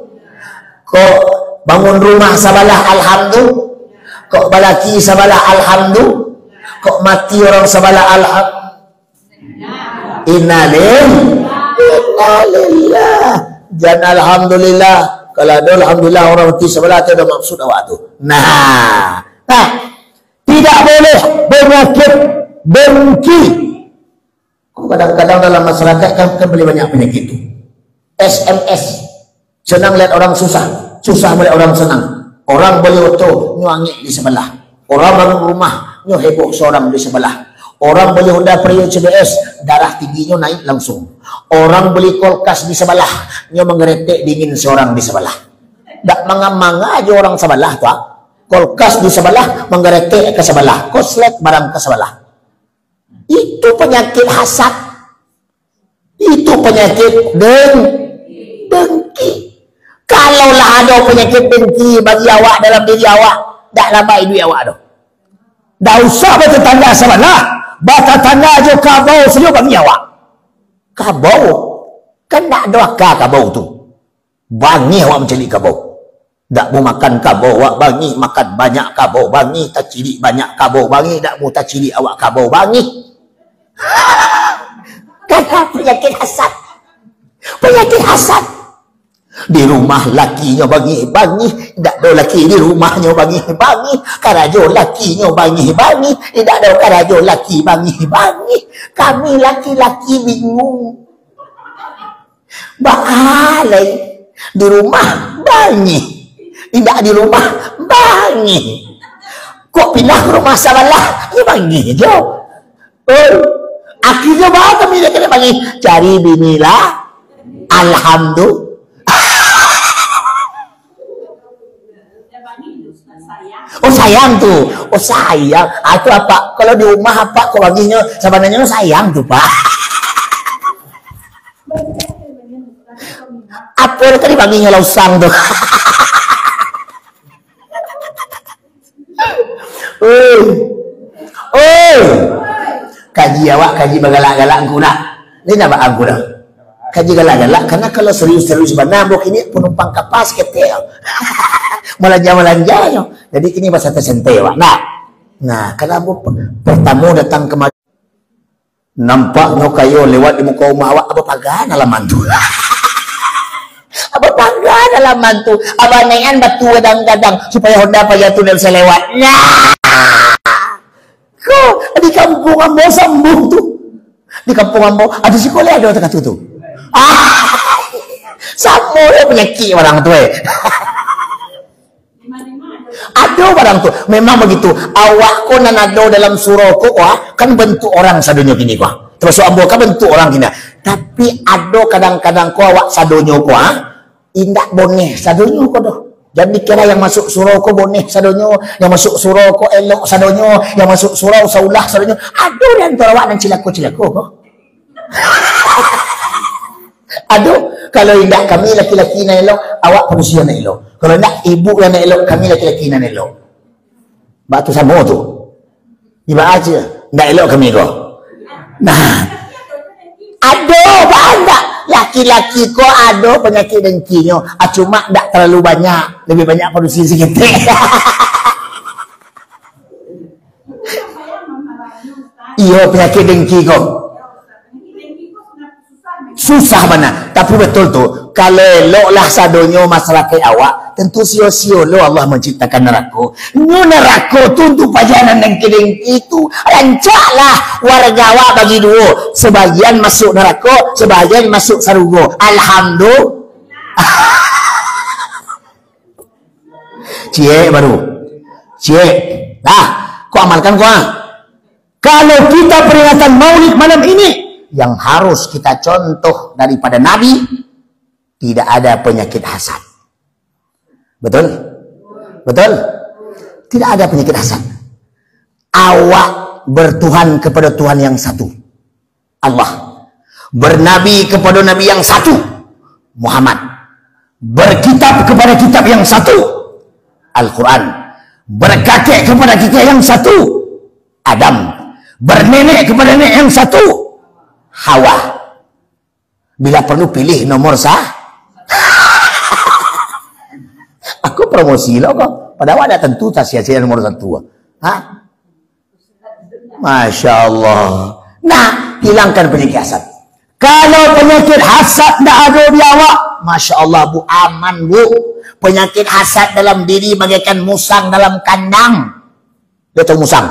kok bangun rumah sabalah alhamdulillah, kok balaki sabalah alhamdulillah, kok mati orang sabalah alhamdulillah. Innalillah, jangan alhamdulillah. Kalau ada alhamdulillah orang mati sabalah itu ada maksud awak tu. Nah, tidak boleh penyakit dengki. Kadang-kadang dalam masyarakat kan boleh banyak penyakit itu. SMS, senang lihat orang susah, susah melihat orang senang. Orang beli oto, nyuangik di sebelah. Orang bangun rumah, nyu heboh seorang di sebelah. Orang beli Honda Vario CBS, darah tingginya naik langsung. Orang beli kulkas di sebelah, nyu menggeretek dingin seorang di sebelah. Tak manga-manga aja orang sebelah tuh. Kulkas di sebelah, menggeretek ke sebelah. Koslet barang ke sebelah. Itu penyakit hasad. Itu penyakit dengki. Kalaulah ada penyakit dengki bagi awak dalam diri awak, tak lama hidup awak tu. Tak usah bertetangga sebelah, bertetangga aja kabau saja bagi awak. Kabau, kan tak ada akal kabau tu. Bangi awak mencari kabau. Tak mau makan kabau, awak bangi makan banyak kabau, bangi tak ciri banyak kabau, bangi tak mau tak ciri awak kabau, bangi. Karena penyakit hasad. Penyakit hasad. Di rumah lakinya bangi, tidak ada laki di rumahnya bangi. Karajo lakinya bangi. Tidak ada karajo laki bangi. Kami laki-laki bingung. Baalai di rumah bangi, tidak di rumah bangi. Kok pindah ke rumah sebelah? Ya bangi jauh. Akhirnya bawa kami dia kena bangi. Cari binilah. Alhamdulillah. Oh sayang tuh, oh sayang. Itu apa? Kalau di rumah apa? Kok baginya sebenarnya sayang tuh Pak. Apa tadi baginya lausang tuh? Kaji awak, kaji bagalak-galak aku nak. Ini nama aku dah. Kaji galak-galak karena kalau serius-serius benar, ini penumpang kapas ketel. Melanja-melanjanya. Jadi ini bahasa tersentai awak. Nah, kalau pertama datang kemari, nampaknya kayo lewat di muka rumah awak, apa pagan halaman tu? Apa pagan halaman tu? Apa naikkan batu kadang-kadang supaya Honda payah tu bisa lewat. Nah, kok di kampung ambo sambung tu? Di kampung ambo ada sekolah ada kata tu. Sama ya penyakit orang tu Ada barang tu, memang begitu. Awak ko nanado dalam surau ko kan bentuk orang sadonyo kini ko. Termasuk ambo kan bentuk orang kini. Tapi ada kadang-kadang ko awak sadonyo ko indak boneh sadonyo ko doh. Jadi kira yang masuk surau ko boneh sadonyo, yang masuk surau ko elok sadonyo, yang masuk surau saulah sadonyo. Ada di antara awak dan cilako-cilako ko. Aduh, kalau tidak kami laki-laki na elok, awak manusia na elok. Kalau tidak ibu yang na elok, kami laki-laki na elok. Batu sama tu. Iba aja, tidak elok kami ko. Nah, aduh, banyak laki-laki ko ada penyakit dengkinya. Cuma tidak terlalu banyak, lebih banyak produksi sikit. Iya penyakit dengki ko. Susah mana, tapi betul tu. Kalau eloklah sadonyo masyarakat awak, tentu sio-sio lo Allah menciptakan neraka. Nyu neraka tu untuk pajanan dan kedeng itu rancaklah warga awak bagi dua. Sebagian masuk neraka, sebagian masuk sarugo. Alhamdulillah. Cie baru. Cie. Nah, kau amalkan kau. Kalau kita peringatan Maulid malam ini, yang harus kita contoh daripada Nabi, tidak ada penyakit hasad. Betul? Betul? Tidak ada penyakit hasad. Awak bertuhan kepada Tuhan yang satu, Allah. Bernabi kepada Nabi yang satu, Muhammad. Berkitab kepada kitab yang satu, Al-Quran. Berkakek kepada kakek yang satu, Adam. Bernenek kepada nenek yang satu, Hawa. Bila perlu pilih nomor sah. Aku promosi lah kok. Padahal ada tentu tak sia-sia nomor satu. Hah? Masya Allah. Nah, hilangkan penyakit hasad. Kalau penyakit hasad tidak ada di awak, Masya Allah bu, aman bu. Penyakit hasad dalam diri bagaikan musang dalam kandang. Dia tahu musang.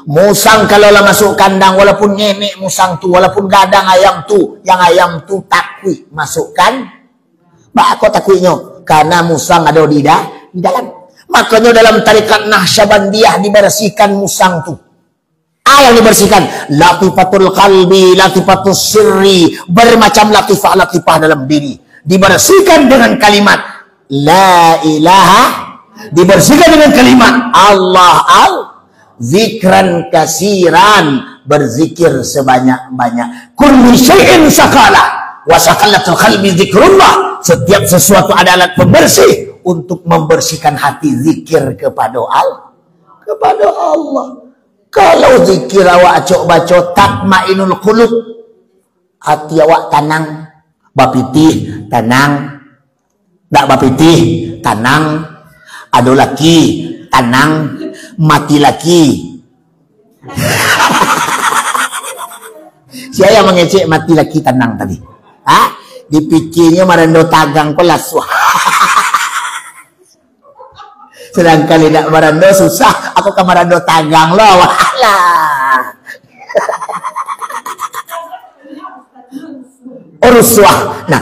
Musang kalau lah masuk kandang, walaupun nenek musang tu, walaupun gadang ayam tu, yang ayam tu takui masukkan. Mak kau takuinya? Karena musang ada di dalam. Makanya dalam tarikat Naqsyabandiyah dibersihkan musang tu. Yang dibersihkan latifatul qalbi, latifatul sirri, bermacam latifah-latifah dalam diri dibersihkan dengan kalimat la ilaha, dibersihkan dengan kalimat Allah zikran kasiran, berzikir sebanyak-banyak. Kulli syai'in sakala wa sakalatul qalbi zikrullah. Setiap sesuatu adalah alat pembersih untuk membersihkan hati, zikir kepada Allah. Kalau zikir awak acok-bacok, tatmainul qulub, hati awak tenang. Bapitih tenang, tak bapitih tenang. Ada laki tenang, mati laki. Siapa yang mengecek mati laki tenang tadi? Hah? Dipikirnya marando tagang pelas. Sedangkan tidak marando susah, aku ke marando tagang loh. Walah. Rusuh. Nah,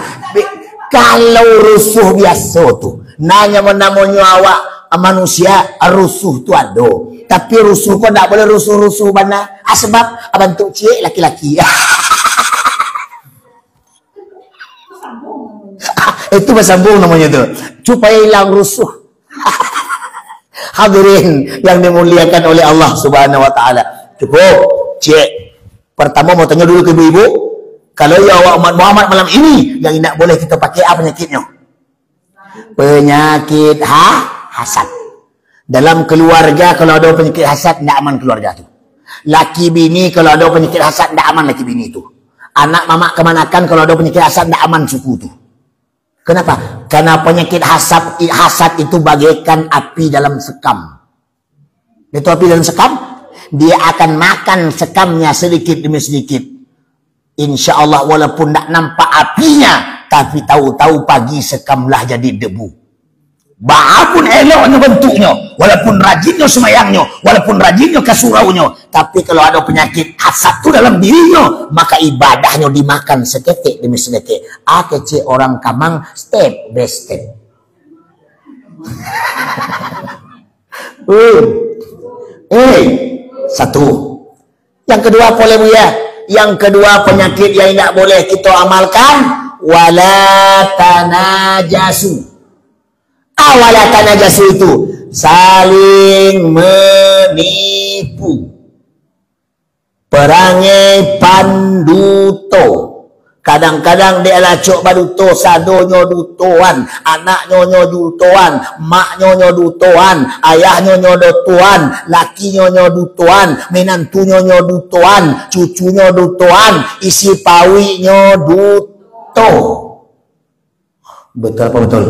kalau rusuh biasa tuh, nanya namanya awak manusia, rusuh tu ada. Tapi rusuh kok tak boleh rusuh-rusuh mana? Sebab abang tu cik laki-laki. Itu bersambung namanya tu. Supaya hilang rusuh. Hadirin yang dimuliakan oleh Allah Subhanahu wa taala. Cukup, cik. Pertama mau tanya dulu ke ibu-ibu. Kalau ya awak umat Muhammad malam ini, yang tidak boleh kita pakai apa penyakitnya? Penyakit hasad. Dalam keluarga kalau ada penyakit hasad, tidak aman keluarga tu. Laki bini kalau ada penyakit hasad, tidak aman laki bini tu. Anak mamak kemanakan kalau ada penyakit hasad, tidak aman suku tu. Kenapa? Karena penyakit hasad itu bagaikan api dalam sekam. Itu api dalam sekam, dia akan makan sekamnya sedikit demi sedikit. Insya Allah walaupun tak nampak apinya, tapi tahu-tahu pagi sekamlah jadi debu. Walaupun eloknya bentuknya, walaupun rajinnya semayangnya, walaupun rajinnya kasuraunya, tapi kalau ada penyakit hasad itu dalam dirinya, maka ibadahnya dimakan seketik demi seketik. Kecil orang Kamang, step by step. Satu. Yang kedua boleh ya. Yang kedua penyakit yang tidak boleh kita amalkan, wala tanajasu. Wala tanajasu itu saling menipu. Perangai panduto. Kadang-kadang dia lah cok baduto, sadonyo dutoan, anaknya dutoan, maknya dutoan, ayahnya dutoan, lakinya dutoan, menantunya dutoan, cucunya dutoan, isi pawinya duto. Betul apa betul?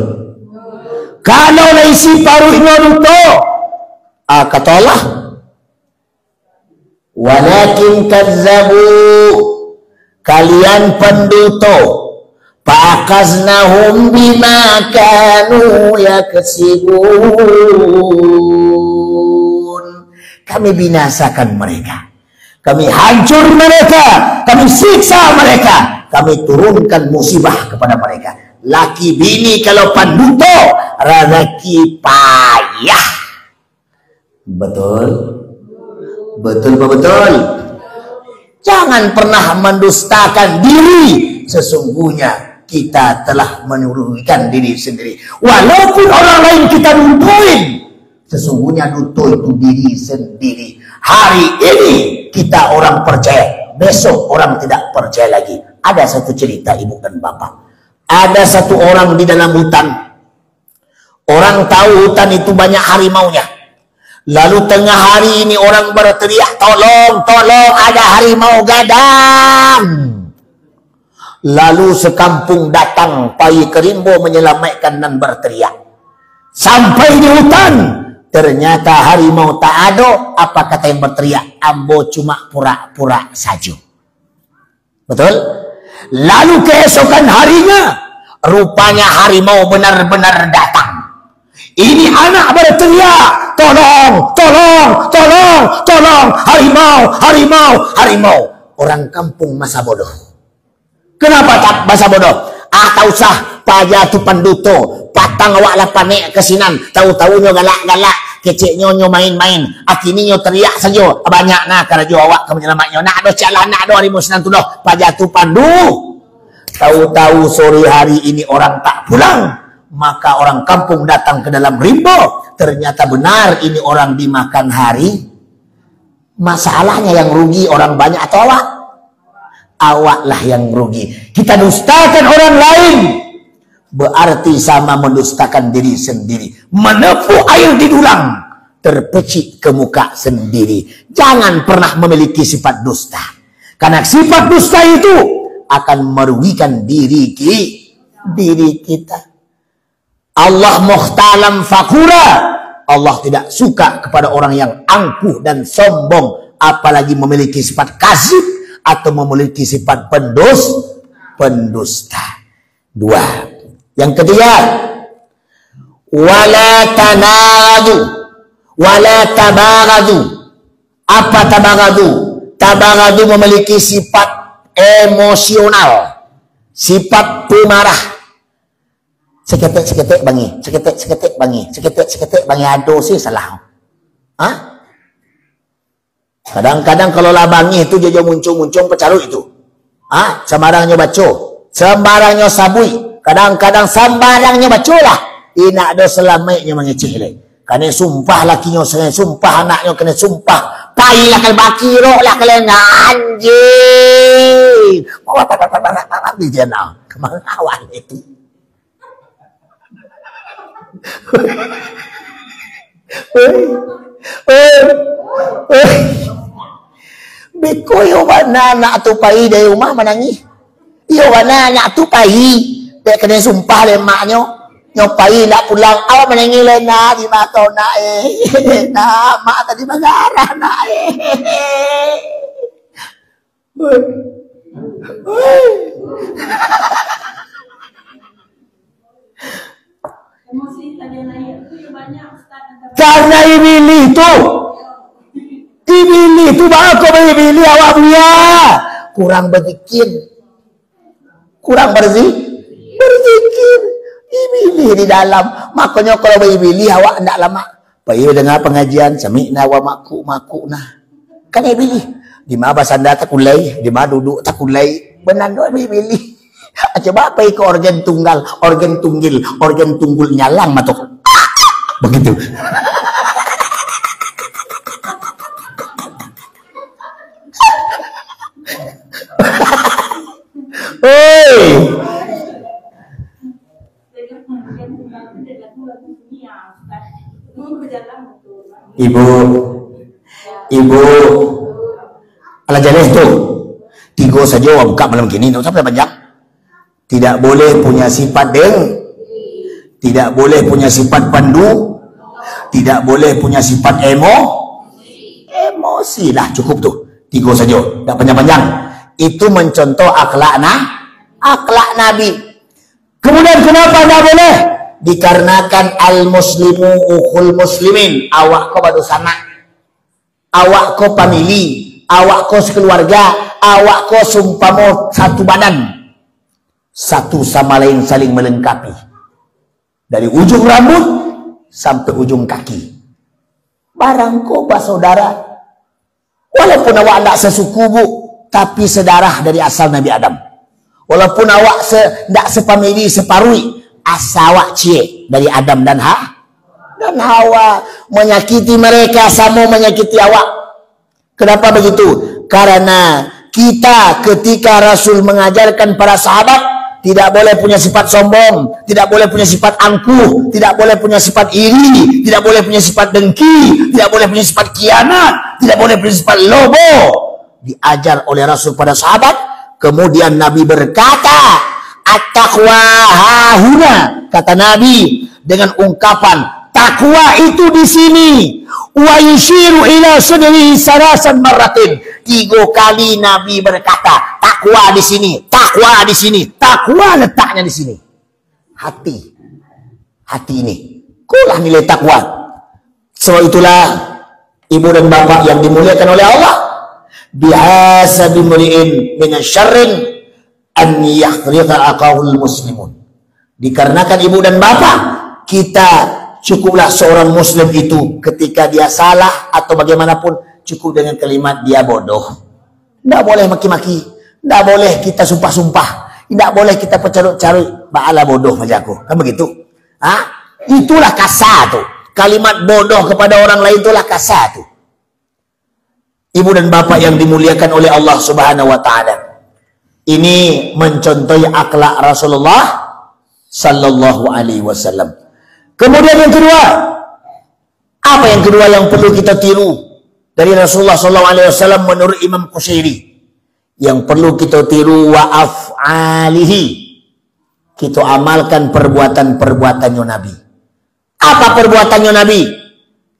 Kalau isi pawinya duto, kata Allah, walakin kazzabu, kalian penduto, fa'akaznahum bima kanu yaksibun. Kami binasakan mereka, kami hancur mereka, kami siksa mereka, kami turunkan musibah kepada mereka. Laki bini kalau penduto, rezeki payah. Betul? Betul apa betul? Jangan pernah mendustakan diri. Sesungguhnya kita telah merugikan diri sendiri. Walaupun orang lain kita nuduhin, sesungguhnya nuduh itu diri sendiri. Hari ini kita orang percaya, besok orang tidak percaya lagi. Ada satu cerita ibu dan bapak. Ada satu orang di dalam hutan. Orang tahu hutan itu banyak harimaunya. Lalu tengah hari ini orang berteriak, tolong, tolong, ada harimau gadang. Lalu sekampung datang, Pai Kerimbo menyelamatkan dan berteriak. Sampai di hutan, ternyata harimau tak ada. Apa kata yang berteriak? Ambo cuma pura-pura saja. Betul? Lalu keesokan harinya, rupanya harimau benar-benar datang. Ini anak berteriak, tolong, tolong, tolong, tolong, harimau, harimau, harimau. Orang kampung masa bodoh. Kenapa tak masa bodoh? Tak usah paya tu panduto, patang awak lah panik kesinan, tahu-tahunya galak-galak, keceknya nyo main-main, akini nyo teriak saja, banyak nak kerja awak ke menyelamatnya, nak ada calah, nak ada harimau senang tu dah, paya tu pandu. Tahu-tahu sore hari ini orang tak pulang. Maka orang kampung datang ke dalam rimbo. Ternyata benar ini orang dimakan hari. Masalahnya yang rugi orang banyak atau awak? Awaklah yang rugi. Kita dustakan orang lain, berarti sama mendustakan diri sendiri. Menepuk air di dulang, terpecik ke muka sendiri. Jangan pernah memiliki sifat dusta. Karena sifat dusta itu akan merugikan diri kita. Allah mukhtalam fakura. Allah tidak suka kepada orang yang angkuh dan sombong, apalagi memiliki sifat kasib atau memiliki sifat pendusta. Dua. Yang ketiga, wala tanadu wala tabaradu. Apa tabaradu? Tabaradu memiliki sifat emosional, sifat pemarah. Seketik bangi, seketik bangi, aduh sih salah. Hah? Kadang-kadang kalau lah bangi itu dia muncung pecaru itu. Sembarangnya baca, sembarangnya sabui, kadang-kadang sembarangnya baca lah. Ina ada selamatnya mengecek lagi. Kena sumpah lakinya, sumpah anaknya, kena sumpah. Pailah kal bakiro lah kalian anjing. Di jenau, kemana awal itu? Beko yo mana nak tu pai dari rumah menangi. Yo mana nak tu pai. Dek kena sumpah le maknyo. Nyo pai nak pulang awak menangi le na di mata nak Nak mak tadi magarah nak Karena ibili tu bako ibili awak punya kurang berzikir, kurang berzikir ibili di dalam. Makanya kalau ibili awak ndak lama payu dengar pengajian sami nawa maku nah kan ibili di mana basanda tak kulai, di mana duduk tak kulai, benar doa ibili. Coba apa ke organ tunggal, organ tunggul nyalang matuk. Begitu. Ibu ala jenis tu 3 saja buka malam gini, tak usah panjang. Tidak boleh punya sifat tidak boleh punya sifat pandu, tidak boleh punya sifat emosi lah, cukup tuh 3 saja, tak panjang-panjang. Itu mencontoh akhlak Nabi. Kemudian kenapa tak boleh? Dikarenakan al-muslimu ukhul muslimin. Awak ko badu sanak, awak ko famili, awak ko sekeluarga, awak ko sumpamo satu badan, satu sama lain saling melengkapi. Dari ujung rambut sampai ujung kaki. Barang koba saudara, walaupun awak tidak sesuku bu, tapi sedarah dari asal Nabi Adam. Walaupun awak tidak sepamili separui, asal awak cie dari Adam dan Hawa. Menyakiti mereka sama menyakiti awak. Kenapa begitu? Karena kita ketika Rasul mengajarkan para sahabat tidak boleh punya sifat sombong, tidak boleh punya sifat angkuh, tidak boleh punya sifat iri, tidak boleh punya sifat dengki, tidak boleh punya sifat khianat, tidak boleh punya sifat lobo. Diajar oleh Rasul pada sahabat. Kemudian Nabi berkata, at-taqwa hahuna, kata Nabi dengan ungkapan takwa itu di sini. Wa yushiru ila sadrihi salasan marratin. 3 kali Nabi berkata, takwa di sini, takwa di sini, takwa letaknya di sini. Hati ini. Itulah nilai takwa. Sebab itulah ibu dan bapak yang dimuliakan oleh Allah, bihasabi muri'in minasyarrin an yakhriqa aqahul muslimun. Dikarenakan ibu dan bapak, kita cukuplah seorang muslim itu ketika dia salah atau bagaimanapun, cukup dengan kalimat dia bodoh. Tidak boleh maki-maki, tidak boleh kita sumpah-sumpah, tidak boleh kita pecarut-carut, ba'ala bodoh majaku, kan begitu? Itulah kasar tuh. Kalimat bodoh kepada orang lain itulah kasar tuh. Ibu dan bapak yang dimuliakan oleh Allah Subhanahu wa taala. Ini mencontohi akhlak Rasulullah sallallahu alaihi wasallam. Kemudian yang kedua, apa yang kedua yang perlu kita tiru dari Rasulullah sallallahu alaihi wasallam menurut Imam Qushairi? Yang perlu kita tiru wa af'alihi. Kita amalkan perbuatan-perbuatannya Nabi. Apa perbuatannya Nabi?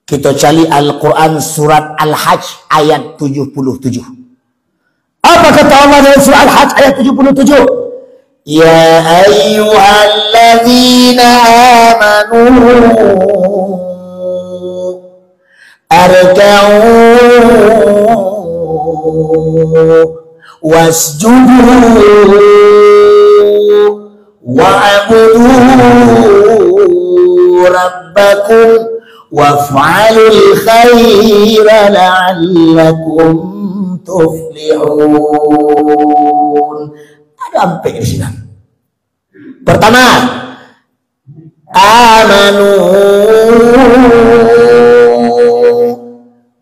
Kita cari Al-Quran surat Al-Hajj ayat 77. Apa kata Allah dalam surat Al-Hajj ayat 77? Ya ayyuhalladzina amanu arka'u wasjudu wa'budu rabbakum waf'alul khaira la'allakum tuflihun. Ada sampai di sini. Pertama, amanu,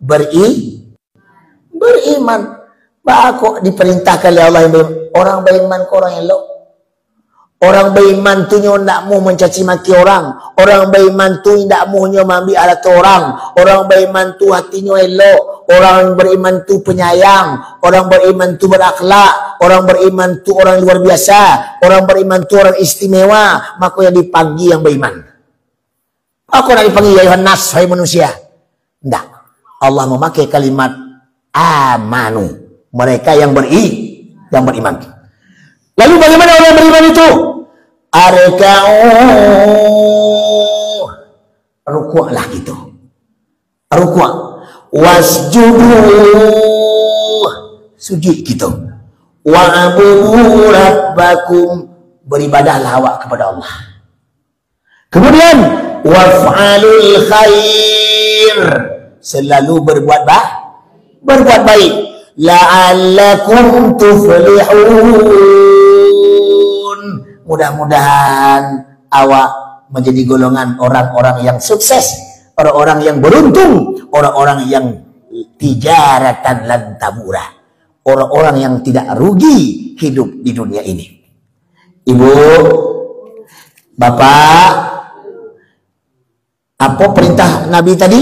beriman. Kok diperintahkan oleh Allah yang orang beriman ke orang yang elok. Orang beriman tu tidak mau mencaci maki orang. Orang beriman tu tidak mau mengambil alat orang. Orang beriman tu hatinya elok. Orang beriman tu penyayang. Orang beriman tu berakhlak. Orang beriman tu orang luar biasa. Orang beriman tu orang istimewa. Maka yang dipanggil yang beriman. Aku nak dipanggil ya Yuhan Nas, hai manusia. Tidak. Allah memakai kalimat amanu. Mereka yang beriman. Lalu bagaimana orang beriman itu? Arka'u, rukuklah gitu. Rukuk. Wasjudu, sujud gitu. Wa'budu rabbakum, beribadahlah awak kepada Allah. Kemudian waf'alul khair, selalu berbuat baik. La'allakum tuflihun, mudah-mudahan awak menjadi golongan orang-orang yang sukses, orang-orang yang beruntung, orang-orang yang tijaratan lan tabura, orang-orang yang tidak rugi hidup di dunia ini. Ibu, bapak, apa perintah Nabi tadi?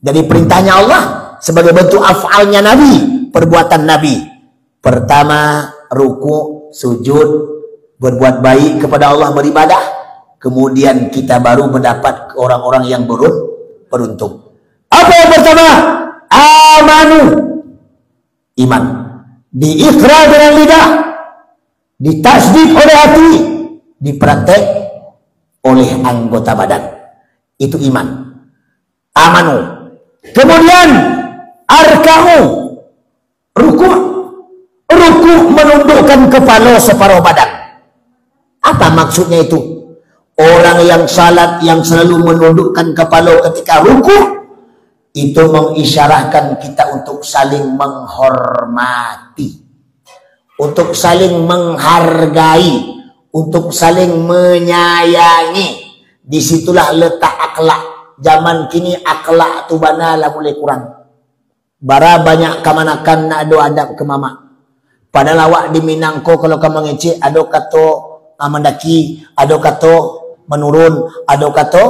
Dari perintahnya Allah sebagai bentuk af'alnya Nabi, perbuatan Nabi. Pertama, ruku, sujud, berbuat baik kepada Allah, beribadah. Kemudian kita baru mendapat orang-orang yang beruntung. Apa yang pertama? Amanu, iman. Diikrar dengan lidah, ditasdik oleh hati, dipraktek oleh anggota badan. Itu iman. Amanu. Kemudian arka'u, ruku' menundukkan kepala separuh badan. Apa maksudnya itu? Orang yang salat yang selalu menundukkan kepala ketika rukuk, itu mengisyarahkan kita untuk saling menghormati, untuk saling menghargai, untuk saling menyayangi. Disitulah letak akhlak. Zaman kini akhlak tu banalah mulai kurang. Bara banyak kamanakan nak ada adab ke mama. Padahal awak di Minangko kalau kamu ngecek, ada kata mendaki, ada kata menurun, ada kata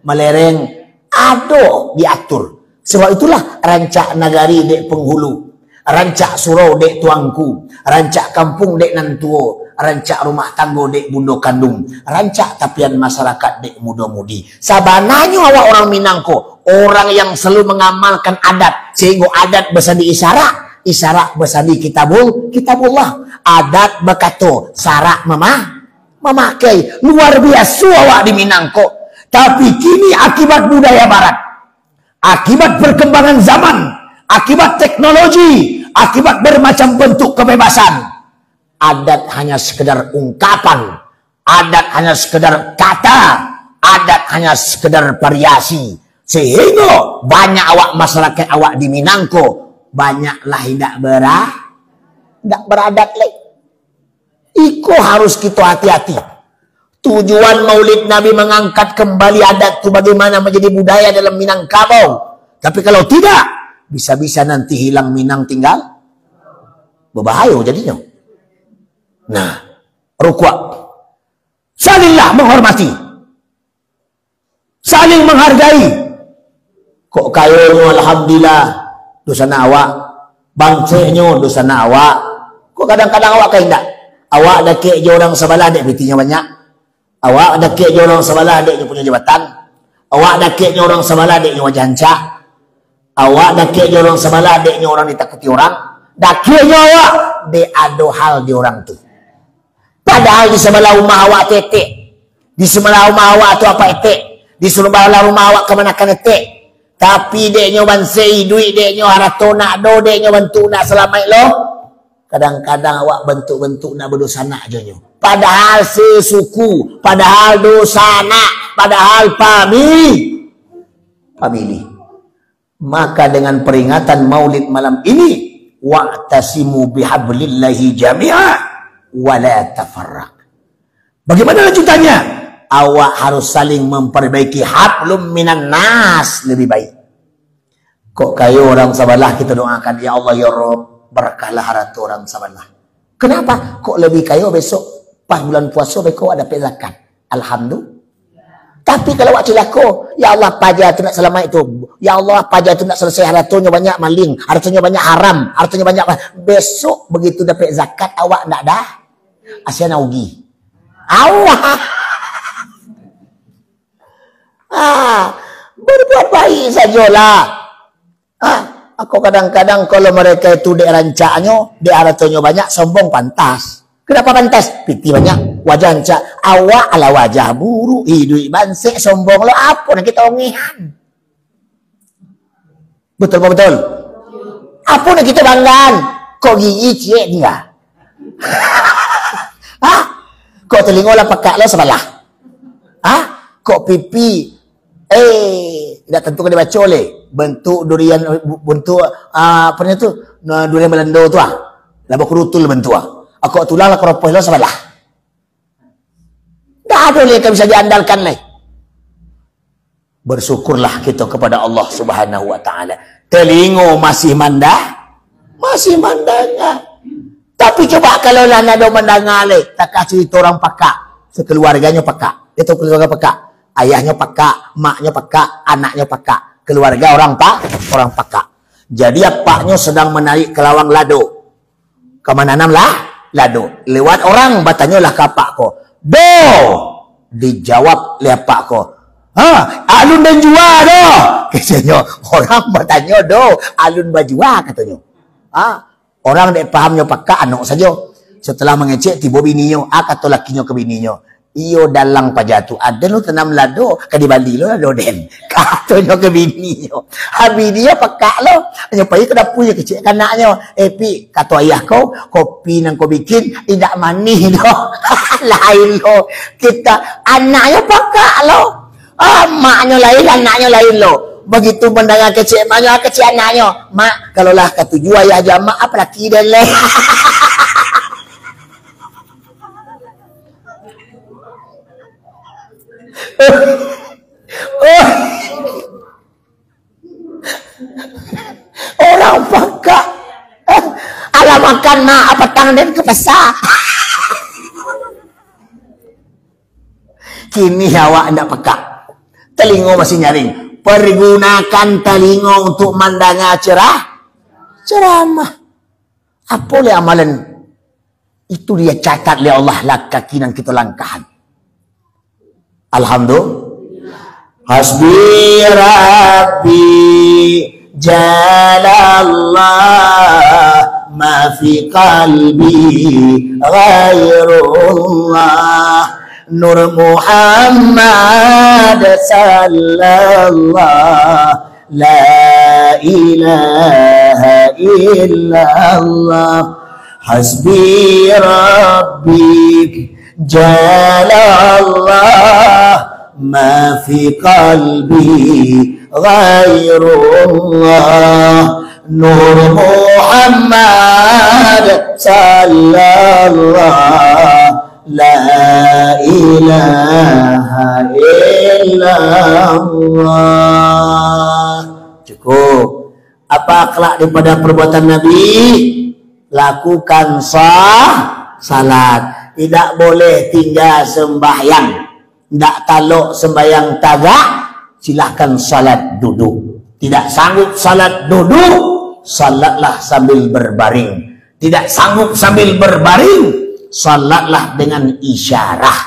melereng, ada diatur. Sebab itulah rancak nagari dek penghulu, rancak surau dek tuangku, rancak kampung dek nantuo, rancak rumah tangga dek bundo kandung, rancak tapian masyarakat dek muda-mudi. Sabananya awak orang Minangko, orang yang selalu mengamalkan adat, sehingga adat bersandi isyarat, isyarat bersandi kitabullah, adat berkata, syarat memakai. Luar biasa awak di Minangko. Tapi kini akibat budaya barat, akibat perkembangan zaman, akibat teknologi, akibat bermacam bentuk kebebasan, adat hanya sekedar ungkapan, adat hanya sekedar kata, adat hanya sekedar variasi. Sehingga banyak awak masyarakat awak di Minangko banyaklah tidak beradat lagi. Iko harus kita hati-hati. Tujuan Maulid Nabi mengangkat kembali adat itu bagaimana menjadi budaya dalam Minangkabau. Tapi kalau tidak, bisa-bisa nanti hilang Minang tinggal berbahaya jadinya. Nah, rukuk. Salinglah menghormati, saling menghargai. Kok kayanya alhamdulillah dosana awak, bangcenya dosana awak. Kok kadang-kadang awak kayak enggak? Awak dah kek je orang sebelah dek betinya banyak. Awak dah kek je orang sebelah deknya punya jabatan. Awak dah kek je orang sebelah deknya wajah hancak. Awak dah kek je orang sebelah deknya orang ditakuti orang. Dah kek je awak dek ada hal di orang tu. Padahal di sebelah rumah awak tetek, di sebelah rumah awak tu apa etek, di sebelah rumah awak kemanakan etek. Tapi deknya bansei duit deknya harato nak do deknya bantu nak selamat lo. Kadang-kadang awak bentuk-bentuk nak berdosa nak je nyo. Padahal sesuku, padahal dosa nak, padahal family. Maka dengan peringatan Maulid malam ini, wa'tasimu bihablillahi jami'a wa la tafarraq. Bagaimana lanjutannya? Awak harus saling memperbaiki hablum minan nas lebih baik. Kok kayu orang sebelah kita doakan, ya Allah ya Rabb, berkahlah harta orang sebelah. Kenapa? Kok lebih kaya besok pas bulan puasa beko ada zakat. Alhamdulillah. Tapi kalau awak celaka, ya Allah paja tu nak selamat itu. Ya Allah paja tu nak selesai hartanya banyak maling, hartanya banyak haram, hartanya banyak. Besok begitu dapat zakat awak nak dah. Asyana ugi. Awak. Berbuat baik sajalah. Aku kadang-kadang kalau mereka itu dek rancaknya, dek hartanya banyak, sombong pantas. Kenapa pantas? Piti banyak, wajah hancak. Awak ala wajah buruk, duit bansik, sombong lo apa nak kita ongihan. Betul apa betul? Apa nak kita banggaan? Kok gigi cik dia? Kok telinga lah pekak lo sebelah? Kok pipi? Tidak tentu kena baca oleh. Bentuk durian, bentuk apa ni tu, durian Belanda tu laba kerutul bentuk aku tulang lah keropos lo sebelah. Dah ada yang bisa diandalkan leh. Bersyukurlah kita kepada Allah Subhanahu Wa Taala. Telingo masih mandah, tapi coba kalau lah ada mendengar leh, tak kasih cerita orang pakak, sekeluarganya pakak, itu keluarga pakak, ayahnya pakak, maknya pakak, anaknya pakak. Keluarga orang pakak. Jadi apaknya sedang menarik ke lawang lado. Kemananam lah lado. Lewat orang bertanya lah ke apak ko. Do. Dijawab oleh apak ko. Alun dan jua do. Katanya orang bertanya do. Alun bajua katanya. Orang dek pahamnya pakak anak saja. Setelah mengecek tiba bininya. Kata lakinya ke bininya. iyo dalang pajatu ada lo tanam lado ke di Bali lo lado den katanya ke bini yo bini yo pekak lo nyopai ke dapurnya kecil kanaknya pi kata ayah kau kopi nang kau bikin tidak manis lo lain lo kita anaknya pekak lo maknya lain anaknya lain lo begitu mendengar kecil maknya kecil anaknya mak kalaulah ketujuh ayah jamaah apa laki dan leh orang peka ala makan mak apa tangan ke pasar kini awak ndak peka telingo masih nyaring pergunakan telingo untuk mandanga ceramah apa le amalan itu dia catat oleh Allah laka kinan kita langkahan. Alhamdulillah. Hasbi Rabbi Jalallah ma fi qalbi ghairullah Nur Muhammad sallallahu la ilaha illallah Hasbi Rabbi Jalallah ma fi qalbi ghairullah Nur Muhammad sallallahu la ilaha illallah. Cukup. Apa akhlak daripada perbuatan Nabi? Lakukan salat. Tidak boleh tinggal sembahyang. Tidak taluk sembahyang tagak, silahkan salat duduk. Tidak sanggup salat duduk, salatlah sambil berbaring. Tidak sanggup sambil berbaring, salatlah dengan isyarah.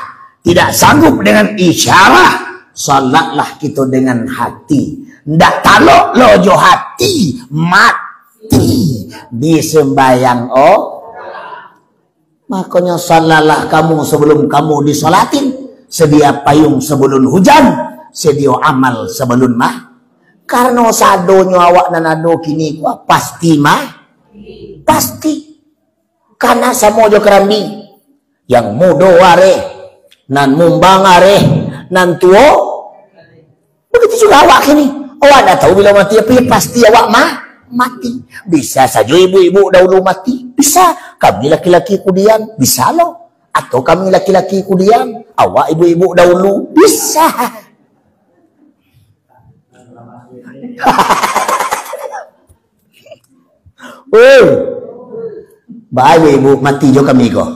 Tidak sanggup dengan isyarah, salatlah kita dengan hati. Tidak taluk lojo hati, mati di sembahyang makanya salatlah kamu sebelum kamu disolatin. Sedia payung sebelum hujan, sedia amal sebelum karena sadonyo awak nanado kini kuah pasti pasti karena samojo kerambi yang mudo are nan mumbang are nan tuo begitu juga awak kini awak dah tahu bila mati apa ya pasti awak mati. Bisa saja ibu-ibu dahulu mati, bisa kami laki-laki kemudian bisa loh, atau kami laki-laki kemudian awak ibu-ibu dahulu bisa. Baik ibu mati jo kami ko.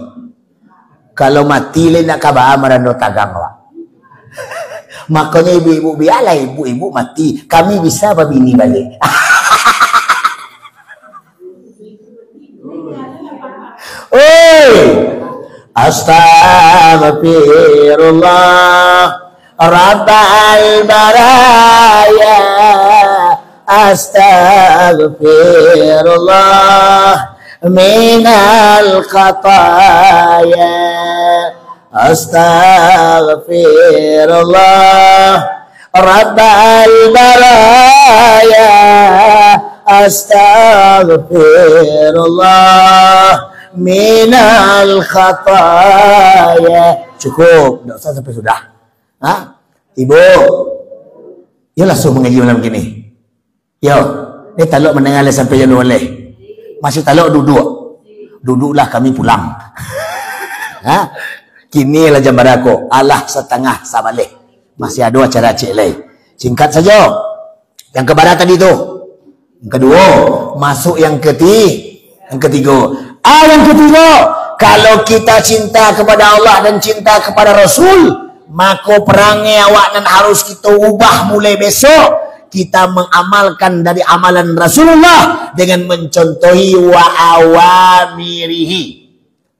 Kalau mati le nak kabar marano tagang awak. Makanya ibu-ibu biarlah ibu-ibu mati, kami bisa babini balik. Astaghfirullah Rabbal baraya Astaghfirullah minal khataya Astaghfirullah Rabbal baraya Astaghfirullah minal khataya. Cukup, tidak usah sampai sudah. Ibu, ya langsung mengaji malam begini. Yo, ini taluk mendengar sampai yang boleh. Masih taluk duduklah kami pulang. Kini lah jam barako, alah setengah sabalik. Masih ada acara cik lain. Singkat saja. Yang kebarat tadi tu. Yang kedua, masuk yang ketiga. Yang ketiga, kalau kita cinta kepada Allah dan cinta kepada Rasul, maka perangai awak dan harus kita ubah mulai besok. Kita mengamalkan dari amalan Rasulullah dengan mencontohi wa awamirihi.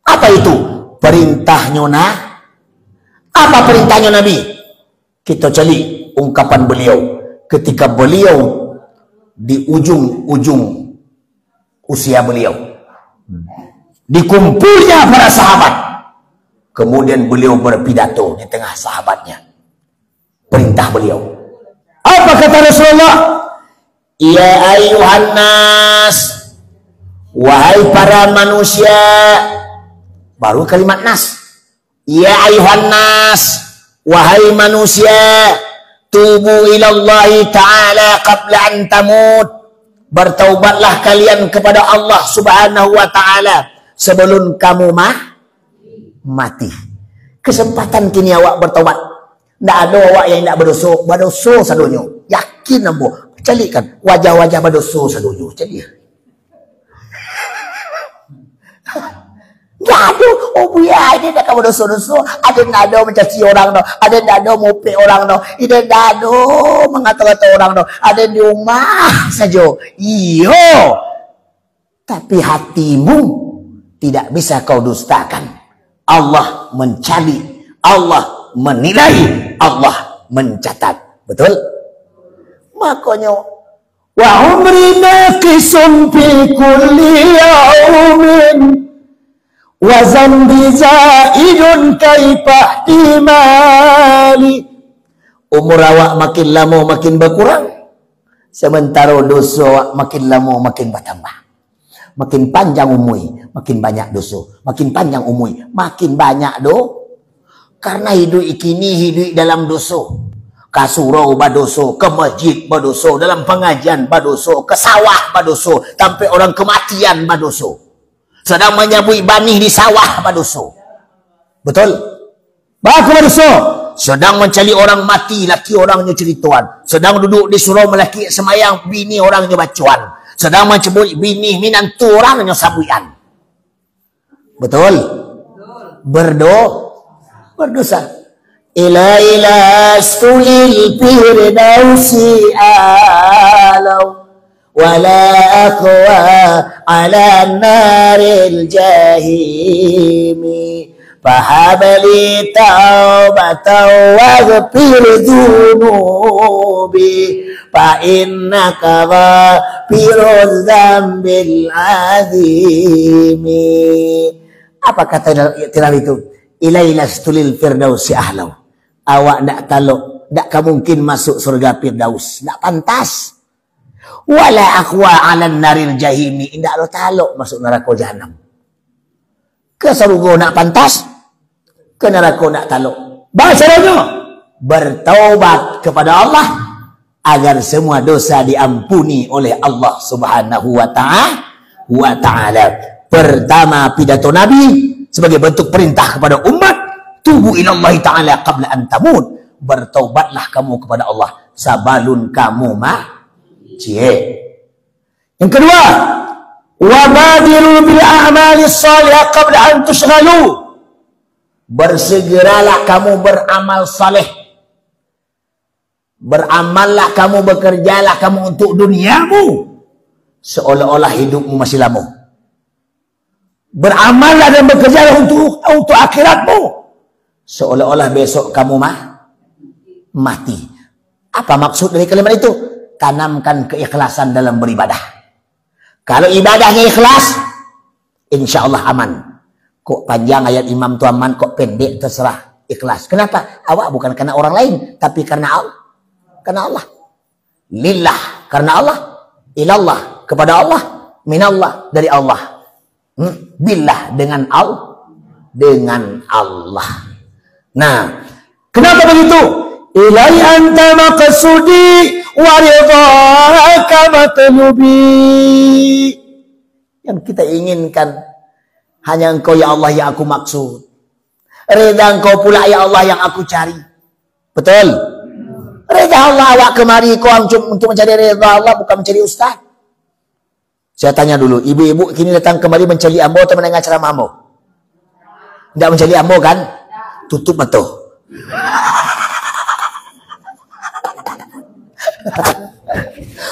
Apa itu? Perintahnya Apa perintahnya Nabi? Kita cari ungkapan beliau ketika beliau di ujung-ujung usia beliau. Dikumpulnya para sahabat. Kemudian beliau berpidato di tengah sahabatnya. Perintah beliau. Apa kata Rasulullah? Ya ayuhan nas, wahai para manusia. Baru kalimat nas. Ya ayuhan nas, wahai manusia, tubu ilallahi ta'ala qabla an tamut. Bertaubatlah kalian kepada Allah subhanahu wa ta'ala sebelum kamu mati. Kesempatan kini awak bertaubat. Tak ada awak yang tak berdosa. Berdosa sadonya. Yakin ambo. Calikan wajah-wajah berdosa sadonya. Cali. Tak ada. Oh buya, ini tak ada berdosa-dosa. Ada tak ada mencaci orang no. Ada tak ada mopek orang no. Ada tak ada mengata-kata orang no. Ada di rumah saja. Iyo. Tapi hatimu tidak bisa kau dustakan. Allah mencari, Allah menilai, Allah mencatat. Betul? Makanya wa umri naqisun fi kulli yawmin wa zambi zaidun kaifa ihtimali. Umur awak makin lama makin berkurang, sementara dosa awak makin lama makin bertambah. Makin panjang umur, makin banyak dosa. Makin panjang umur, makin banyak karena hidup kini hidup dalam dosa. Ke surau berdosa, ke masjid berdosa, dalam pengajian berdosa, ke sawah berdosa, sampai orang kematian berdosa. Sedang menyabui banih di sawah berdosa. Betul? Baku berdosa. Sedang mencari orang mati, laki orangnya cerituan. Sedang duduk di surau melaki semayang, bini orangnya bacuan. Sedang mencebut bini minantu orangnya sabuian. Betul? Berdosa. Ila stulil firdausi alau wala aqwa ala naril jahimi fahabali taubatan waghfir dhunubi fa innaka ghafiruz dzambil azimi. Apa kata tiral itu? Ilaila stulil firdausi ahlau. Awak tak taluk, tak mungkin masuk surga firdaus, tak pantas. Wala aqwa 'alan naril jahimi, indak lo taluk masuk neraka jahanam. Ke surga nak pantas, ke neraka nak taluk. Bahasanya bertaubat kepada Allah agar semua dosa diampuni oleh Allah Subhanahu wa ta'ala. Pertama pidato Nabi sebagai bentuk perintah kepada umat, tubu ilallahi ta'ala qabla an tamut. Bertaubatlah kamu kepada Allah sabalun kamu mati. Yang kedua, wabadiru bil a'mali salihah qabla an tushghalu. Bersegeralah kamu beramal saleh. Beramallah kamu, bekerjalah kamu untuk duniamu seolah-olah hidupmu masih lama. Beramallah dan bekerjalah untuk akhiratmu seolah-olah besok kamu mati. Apa maksud dari kalimat itu? Tanamkan keikhlasan dalam beribadah. Kalau ibadahnya ikhlas, insya Allah aman. Kok panjang ayat imam tu aman, kok pendek terserah. Ikhlas. Kenapa? Awak bukan karena orang lain, tapi karena Allah. Karena Allah. Lillah, karena Allah. Ilallah, kepada Allah. Minallah, dari Allah. Billah, dengan Allah. Nah, kenapa begitu? Ilai anta maqsudi wa ridhaka matlubi. Yang kita inginkan hanya Engkau ya Allah yang aku maksud. Ridha Engkau pula ya Allah yang aku cari. Betul? Ridha Allah awak kemari kau untuk mencari ridha Allah, bukan mencari ustaz. Saya tanya dulu, ibu-ibu kini datang kemari mencari ambo atau mendengar ceramah ambo? Tidak mencari ambo kan? Tutup mata.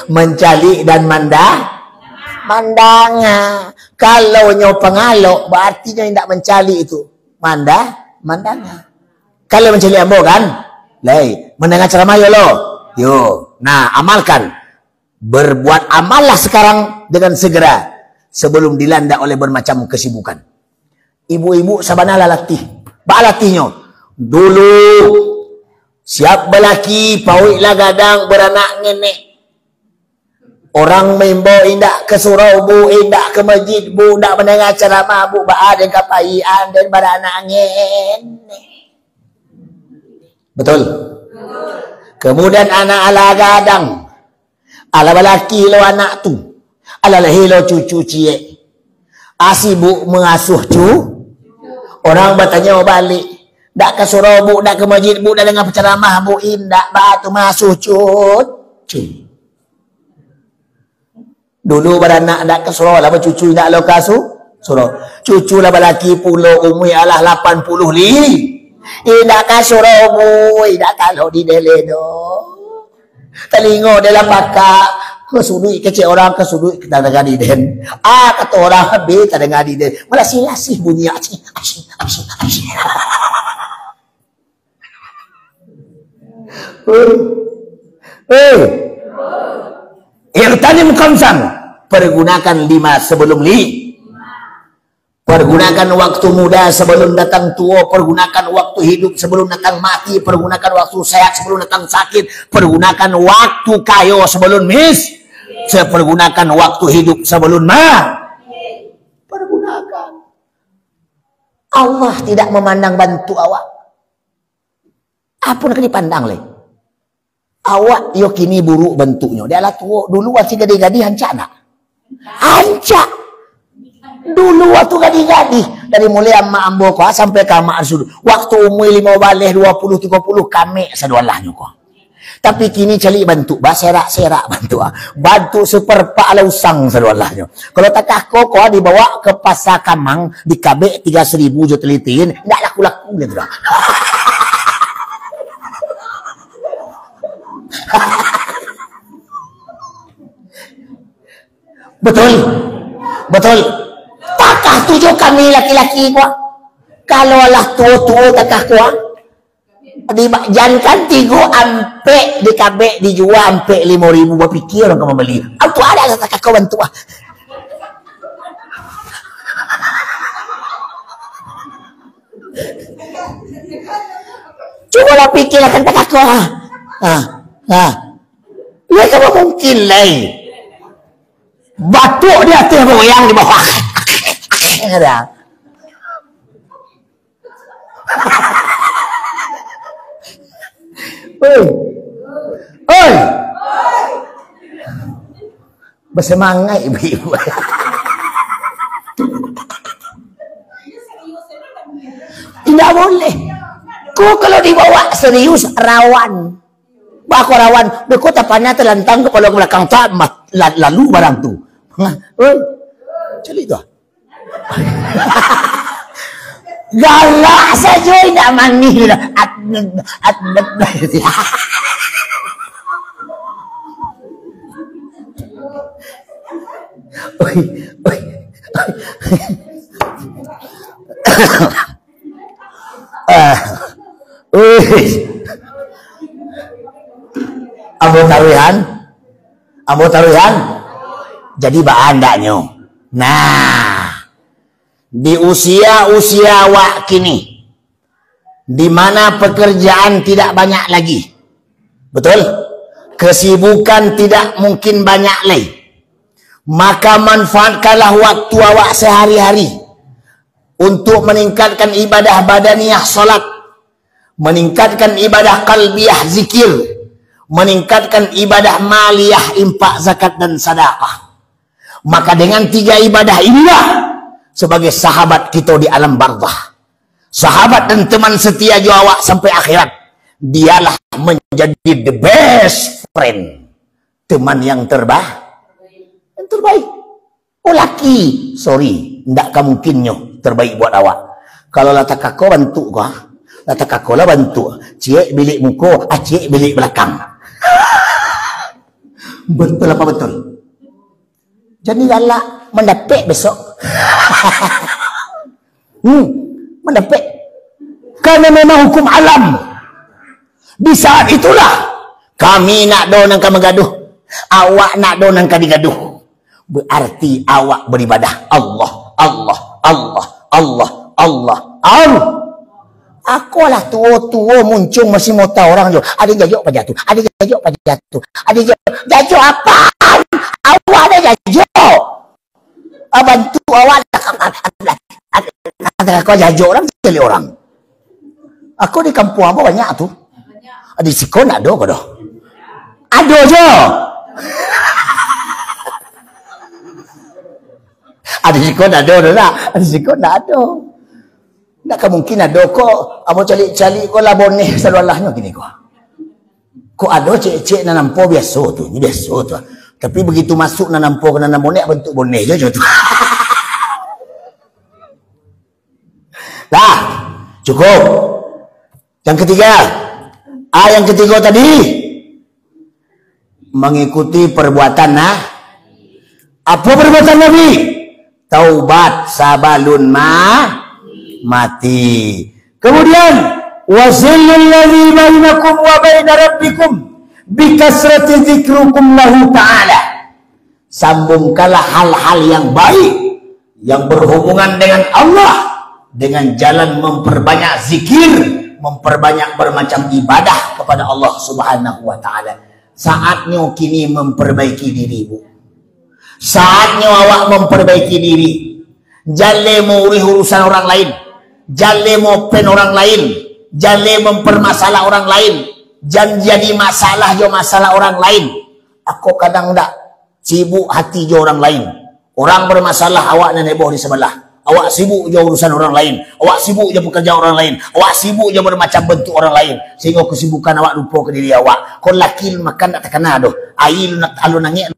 Mencari dan mandanga. Kalau nyo pengalok berarti nyo tidak mencari itu. Mandanga. Kalau mencari ambo kan? Lai, mendengar ceramah yo lo. Yo. Nah, amalkan. Berbuat amallah sekarang dengan segera sebelum dilanda oleh bermacam kesibukan. Ibu-ibu sabana latih Balatinya. Dulu siap belaki pawiklah gadang beranak nenek. Orang membawa indak ke surau bu, indak ke masjid bu, indak mendengar ceramah bu, ba'ad dan kapaian dan beranak nenek. Betul? Kemudian anak ala gadang, ala balaki lo anak tu, ala lahir cucu cie. Asibuk mengasuh cu. Orang bertanya balik, dak ke surau bu, dak ke masjid bu, dak dengar penceramah bu, indak batu masuh cucu. Dulu beranak dak ke surau lah cucu indak lo kasu surau. Cucu lah balaki pulau umui alah 80 li. Indak ke surau bu, indak kalau di dele do. Telingo dalam pakak kesudui kecil orang kesudui kita dengar di den. Kata orang habis kita dengar di den. Malah silasih bunyi asyik. Irtanim khamsan, pergunakan 5 sebelum li. Pergunakan waktu muda sebelum datang tua, pergunakan waktu hidup sebelum datang mati, pergunakan waktu sehat sebelum datang sakit, pergunakan waktu kayo sebelum pergunakan waktu hidup sebelum pergunakan. Allah tidak memandang bantu awak. Apa nak dipandang le? Awak yo kini buruk bentuknya. Dia lah tua. Dulu waktu gadi-gadi hancak nak? Hancak. Dulu waktu gadi-gadi. Dari mulai amma ambo ko sampai ke amma arsudu. Waktu umur 5 balih 20-30 kami sedualahnya ko. Tapi kini cari bantu. Serak-serak bantu. Bantu seperpak ala usang sedualahnya. Kalau takah ko dibawa ke pasar Kamang. Di kabek 3.000 jo telitin. Tak laku-laku gitu dah. Betul. Takah tujuh kami laki-laki gua. Kalau lah tua-tua takah gua. Jangan 3 ampe di kabek dijual ampe 5.000 gua pikir orang kamu beli. Aku ada takah kau bantu. Coba lah pikir akan takah kau. Ya kamu mungkin lain. Batuk di atas goyang di bawah. Ada. Oi. Bersemangat ibu-ibu. Tidak boleh. Kau kalau dibawa serius rawan. Aku rawan, aku tapannya terlantang kepala belakang tamat lalu barang tu. Celi tu. Galak saja tidak mani. Ambo taruhan. Jadi baandanya. Nah, di usia-usia wak kini, di mana pekerjaan tidak banyak lagi, betul? Kesibukan tidak mungkin banyak lagi. Maka manfaatkanlah waktu awak sehari-hari untuk meningkatkan ibadah badaniyah salat, meningkatkan ibadah qalbiyah zikir, meningkatkan ibadah maliyah infak zakat dan sedekah. Maka dengan 3 ibadah inilah sebagai sahabat kita di alam barzah, sahabat dan teman setia awak sampai akhirat, dialah menjadi the best friend, teman yang terbaik. Oh laki, sorry, tidak mungkinnya terbaik buat awak. Kalau latak kau bantu kau, latak kau lah bantu. Cik bilik muka, cik bilik belakang. Betul apa betul? Jadi galak mendapat besok. Mendapat. Karena memang hukum alam. Di saat itulah kami nak donang kamu gaduh, awak nak donang kadi gaduh. Berarti awak beribadah Allah, Allah, Allah, Allah, Allah, Allah. Aku lah tua-tua muncung masih mau tahu orang tu. Ada jajuk apa jatuh? Ada jajuk apa jatuh? Ada jajuk apa? Awak ada jajuk. Bantu awak. Ada kau jajuk orang cari orang. Aku di kampung apa banyak tu. Ada sikon ada kau dah. Ada je. Ada sikon ada dah. Ada sikon ada. Tak mungkin ada kok. Amo cari-cari kau lah boneh salawalahnya gini kau. Kau ada cek-cek na nampo biasa tu. Ini biasa tu. Tapi begitu masuk na nampo ke na boneh bentuk boneh je tu. Dah. Cukup. Yang ketiga. Yang ketiga tadi. Mengikuti perbuatan apa perbuatan Nabi? Taubat sabalun mati. Kemudian wazillul ladzi bainakum wa baina rabbikum bikasrati dzikrukum lahu ta'ala. Sambungkanlah hal-hal yang baik yang berhubungan dengan Allah dengan jalan memperbanyak zikir, memperbanyak bermacam ibadah kepada Allah Subhanahu wa taala. Saatnya kini memperbaiki dirimu. Saatnya awak memperbaiki diri. Jangan mau urusan orang lain. Jangan mau pen orang lain. Jangan mempermasalah orang lain. Jangan jadi masalah jo masalah orang lain. Aku kadang tak sibuk hati jo orang lain. Orang bermasalah awak dan heboh di sebelah. Awak sibuk je urusan orang lain. Awak sibuk je bekerja orang lain. Awak sibuk je bermacam bentuk orang lain. Sehingga kesibukan awak lupa ke diri awak. Kau laki makan tak terkena doh. Air nak alun nangis.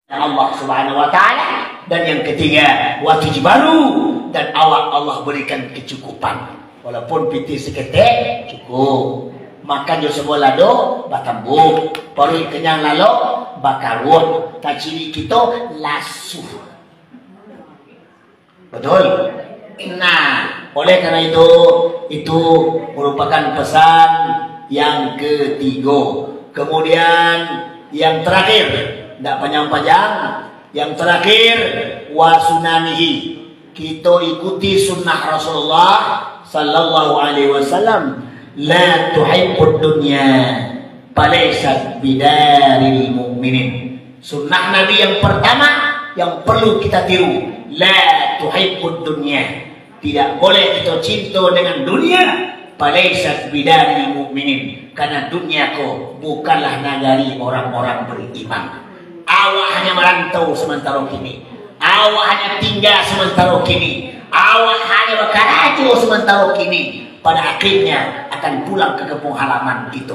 Allah Subhanahu wa taala. Dan yang ketiga, waktu baru dan awak Allah berikan kecukupan. Walaupun piti seketek cukup. Makan jo sebelah do batambuk. Perut kenyang lalu bakarut. Tak ciri kita lasu. Betul? Nah, oleh karena itu merupakan pesan yang ketiga. Kemudian yang terakhir, tidak panjang-panjang, yang terakhir wasunanihi, kita ikuti sunnah Rasulullah sallallahu alaihi wasallam. La tuhibbud dunya falaysat bidaril mu'minin. Sunnah Nabi yang pertama yang perlu kita tiru, la tuhibbud dunya, tidak boleh kita cinta dengan dunia. Falaysat bidaril mu'minin, karena dunia ko bukanlah nagari orang-orang beriman. Awak hanya merantau sementara kini, awak hanya tinggal sementara kini, awak hanya berkarajo sementara kini. Pada akhirnya akan pulang ke kampung halaman kita.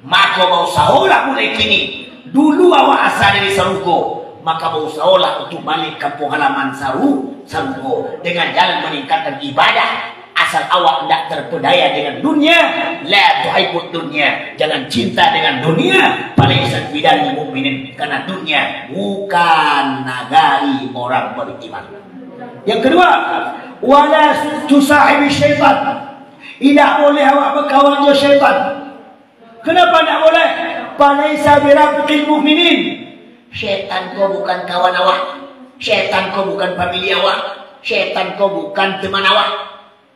Maka mau saolah mulai kini. Dulu awak asal dari Sarugo, maka mau saolah untuk balik kampung halaman Sarugo dengan jalan meningkatkan ibadah. Asal awak tidak terpedaya dengan dunia, la tuhibbud dunya, jangan cinta dengan dunia. Falaysat bidaril mu'minin, karena dunia bukan nagari orang beriman. Yang kedua, wala tusahibi syaitan. Tidak boleh awak berkawan dengan syaitan. Kenapa tidak boleh? Falaisa birafiqil mu'minin. Syaitan kau bukan kawan awak. Syaitan kau bukan famili awak. Syaitan kau bukan teman awak.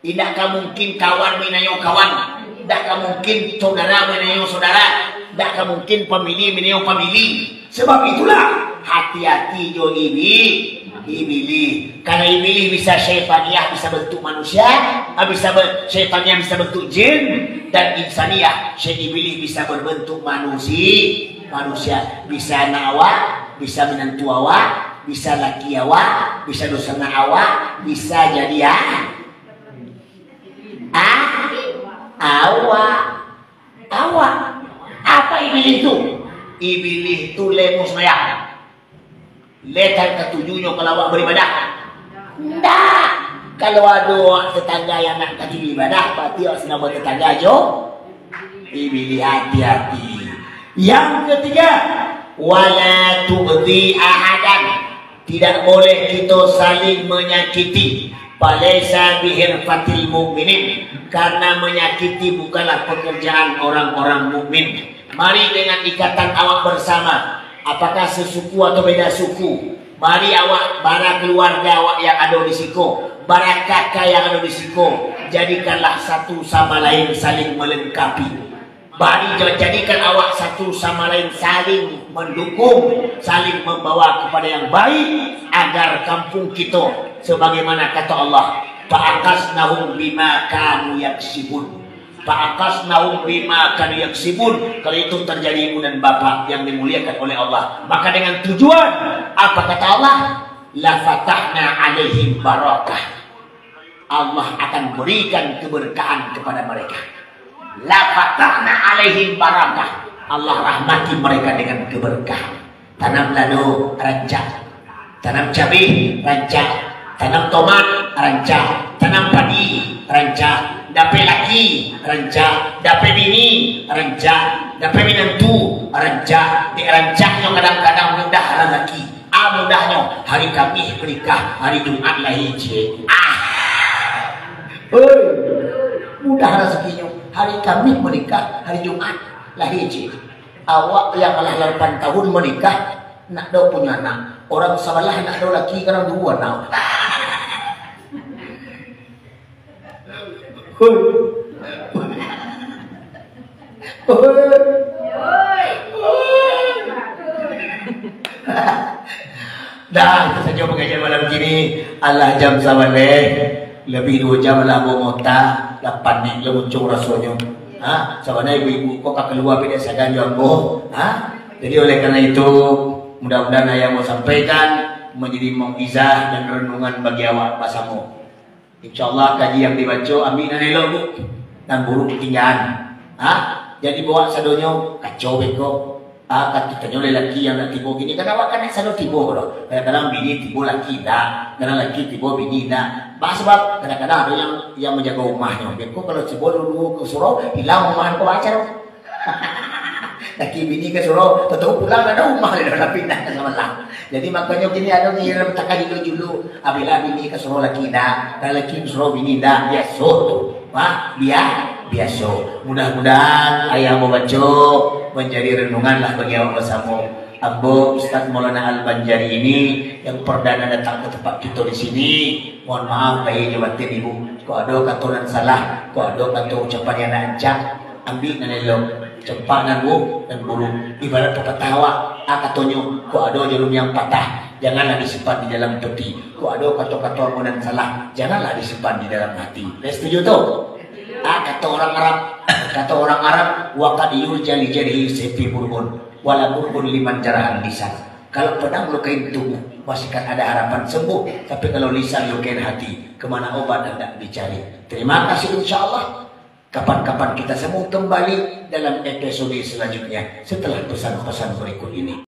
Tidak mungkin kawan menayo kawan. Tidak mungkin saudara menayo saudara. Tidak mungkin famili menayo famili. Sebab itulah hati-hati jo iblis. Karena iblis bisa syaitaniyah, bisa bentuk manusia, bisa syaitaniyah bisa bentuk jin, dan insaniyah iblis bisa berbentuk manusia, bisa anak awak, bisa menantu awak, bisa laki awak, bisa dosana awak, bisa jadi awak. Apa iblis itu? Iblis itu lemus maya. Letak ketujuhnya kalau awak beribadah. Tidak. Kalau ada tetangga yang nak kasih ibadah, berarti awak senang bertetangga jo. Iblis, hati-hati. Yang ketiga, wala tu'dhi ahadan. Tidak boleh kita saling menyakiti. Falaisa bihirfatil mu'minin, karena menyakiti bukanlah pekerjaan orang-orang mukmin. Mari dengan ikatan awak bersama. Apakah sesuku atau beda suku, mari awak, bara keluarga awak yang ada di siku, bara kakak yang ada di siku, jadikanlah satu sama lain saling melengkapi. Mari jadikan awak satu sama lain saling mendukung, saling membawa kepada yang baik, agar kampung kita sebagaimana kata Allah, fa'aqasnahum bima kanu yaksibun. Fa'aqasnahum bima kanu yaksibun. Kalau itu terjadi ibu dan bapak yang dimuliakan oleh Allah, maka dengan tujuan apa kata Allah, la fatahna alaihim barakah, Allah akan berikan keberkahan kepada mereka. La fatahna alaihim barakah, Allah rahmati mereka dengan keberkahan. Tanam lado rancak, tanam cabai rancak, tanam tomat rancak, tanam padi rancak, dapat laki rancak, dapat bini rancak, dapat minantu rancak. Di rancaknya kadang-kadang mudah rezeki. Mudahnya hari Kamis menikah, hari Jumat lahir je. Mudah rezekinya. Hari Kamis menikah, hari Jumat lahir je. Awak yang telah 8 tahun menikah, nak do punya anak. Orang salah nak do laki karena 2 anak. Dah, kita saja pengajian malam kini. Allah jam sawale. Lebih 2 jam lah mota. 8 ni lah muncul rasanya. Sebenarnya ibu-ibu kok keluar beda sagan jombo. Jadi oleh karena itu, mudah-mudahan yang mau sampaikan menjadi mukjizat dan renungan bagi awak pasamu. InsyaAllah kaji yang dibaca ambil dan elok bu, dan buruk ketinggalan. Jadi bawa sadonyo kacau beko. Katanya oleh laki yang nak tiba gini, kan awak kan sado tiba loh. Kadang-kadang bini tiba laki dah, kadang laki tiba bini dah. Sebab kadang-kadang ada yang menjaga rumahnya. Beko kalau tiba dulu ke surau, hilang rumah kau baca loh. Laki bini ke surau, tahu pulang ada rumah dia dah pindah ke Malang. Jadi makanya gini ada ni letakkan dulu. Apabila bini ke surau laki dah, kalau laki ke surau bini dah, biasa tu. Biar biasa. Mudah-mudahan ayah membaca menjadi renungan lah bagi awak bersama. Ambo Ustaz Maulana Al-Banjari ini yang perdana datang ke tempat kita di sini. Mohon maaf lahir batin ibu. Kau ada kata salah, kau ada kata ucapan yang lancang, ambil dan elok. Cepat dan bu dan bulu. Ibarat pepatawa, katanya kau ada jarum yang patah, janganlah disimpan di dalam peti. Kau ada kata-kata yang salah, janganlah disimpan di dalam hati. Setuju tu? Kata orang Arab, waqad yurjali jadihi sepi burbun. Wala burbun liman jarahan lisan. Kalau pedang lukain tubuh, masih kan ada harapan sembuh. Tapi kalau lisan lukain hati, kemana obat hendak dicari. Terima kasih insyaAllah. Kapan-kapan kita semua kembali dalam episode selanjutnya setelah pesan-pesan berikut ini.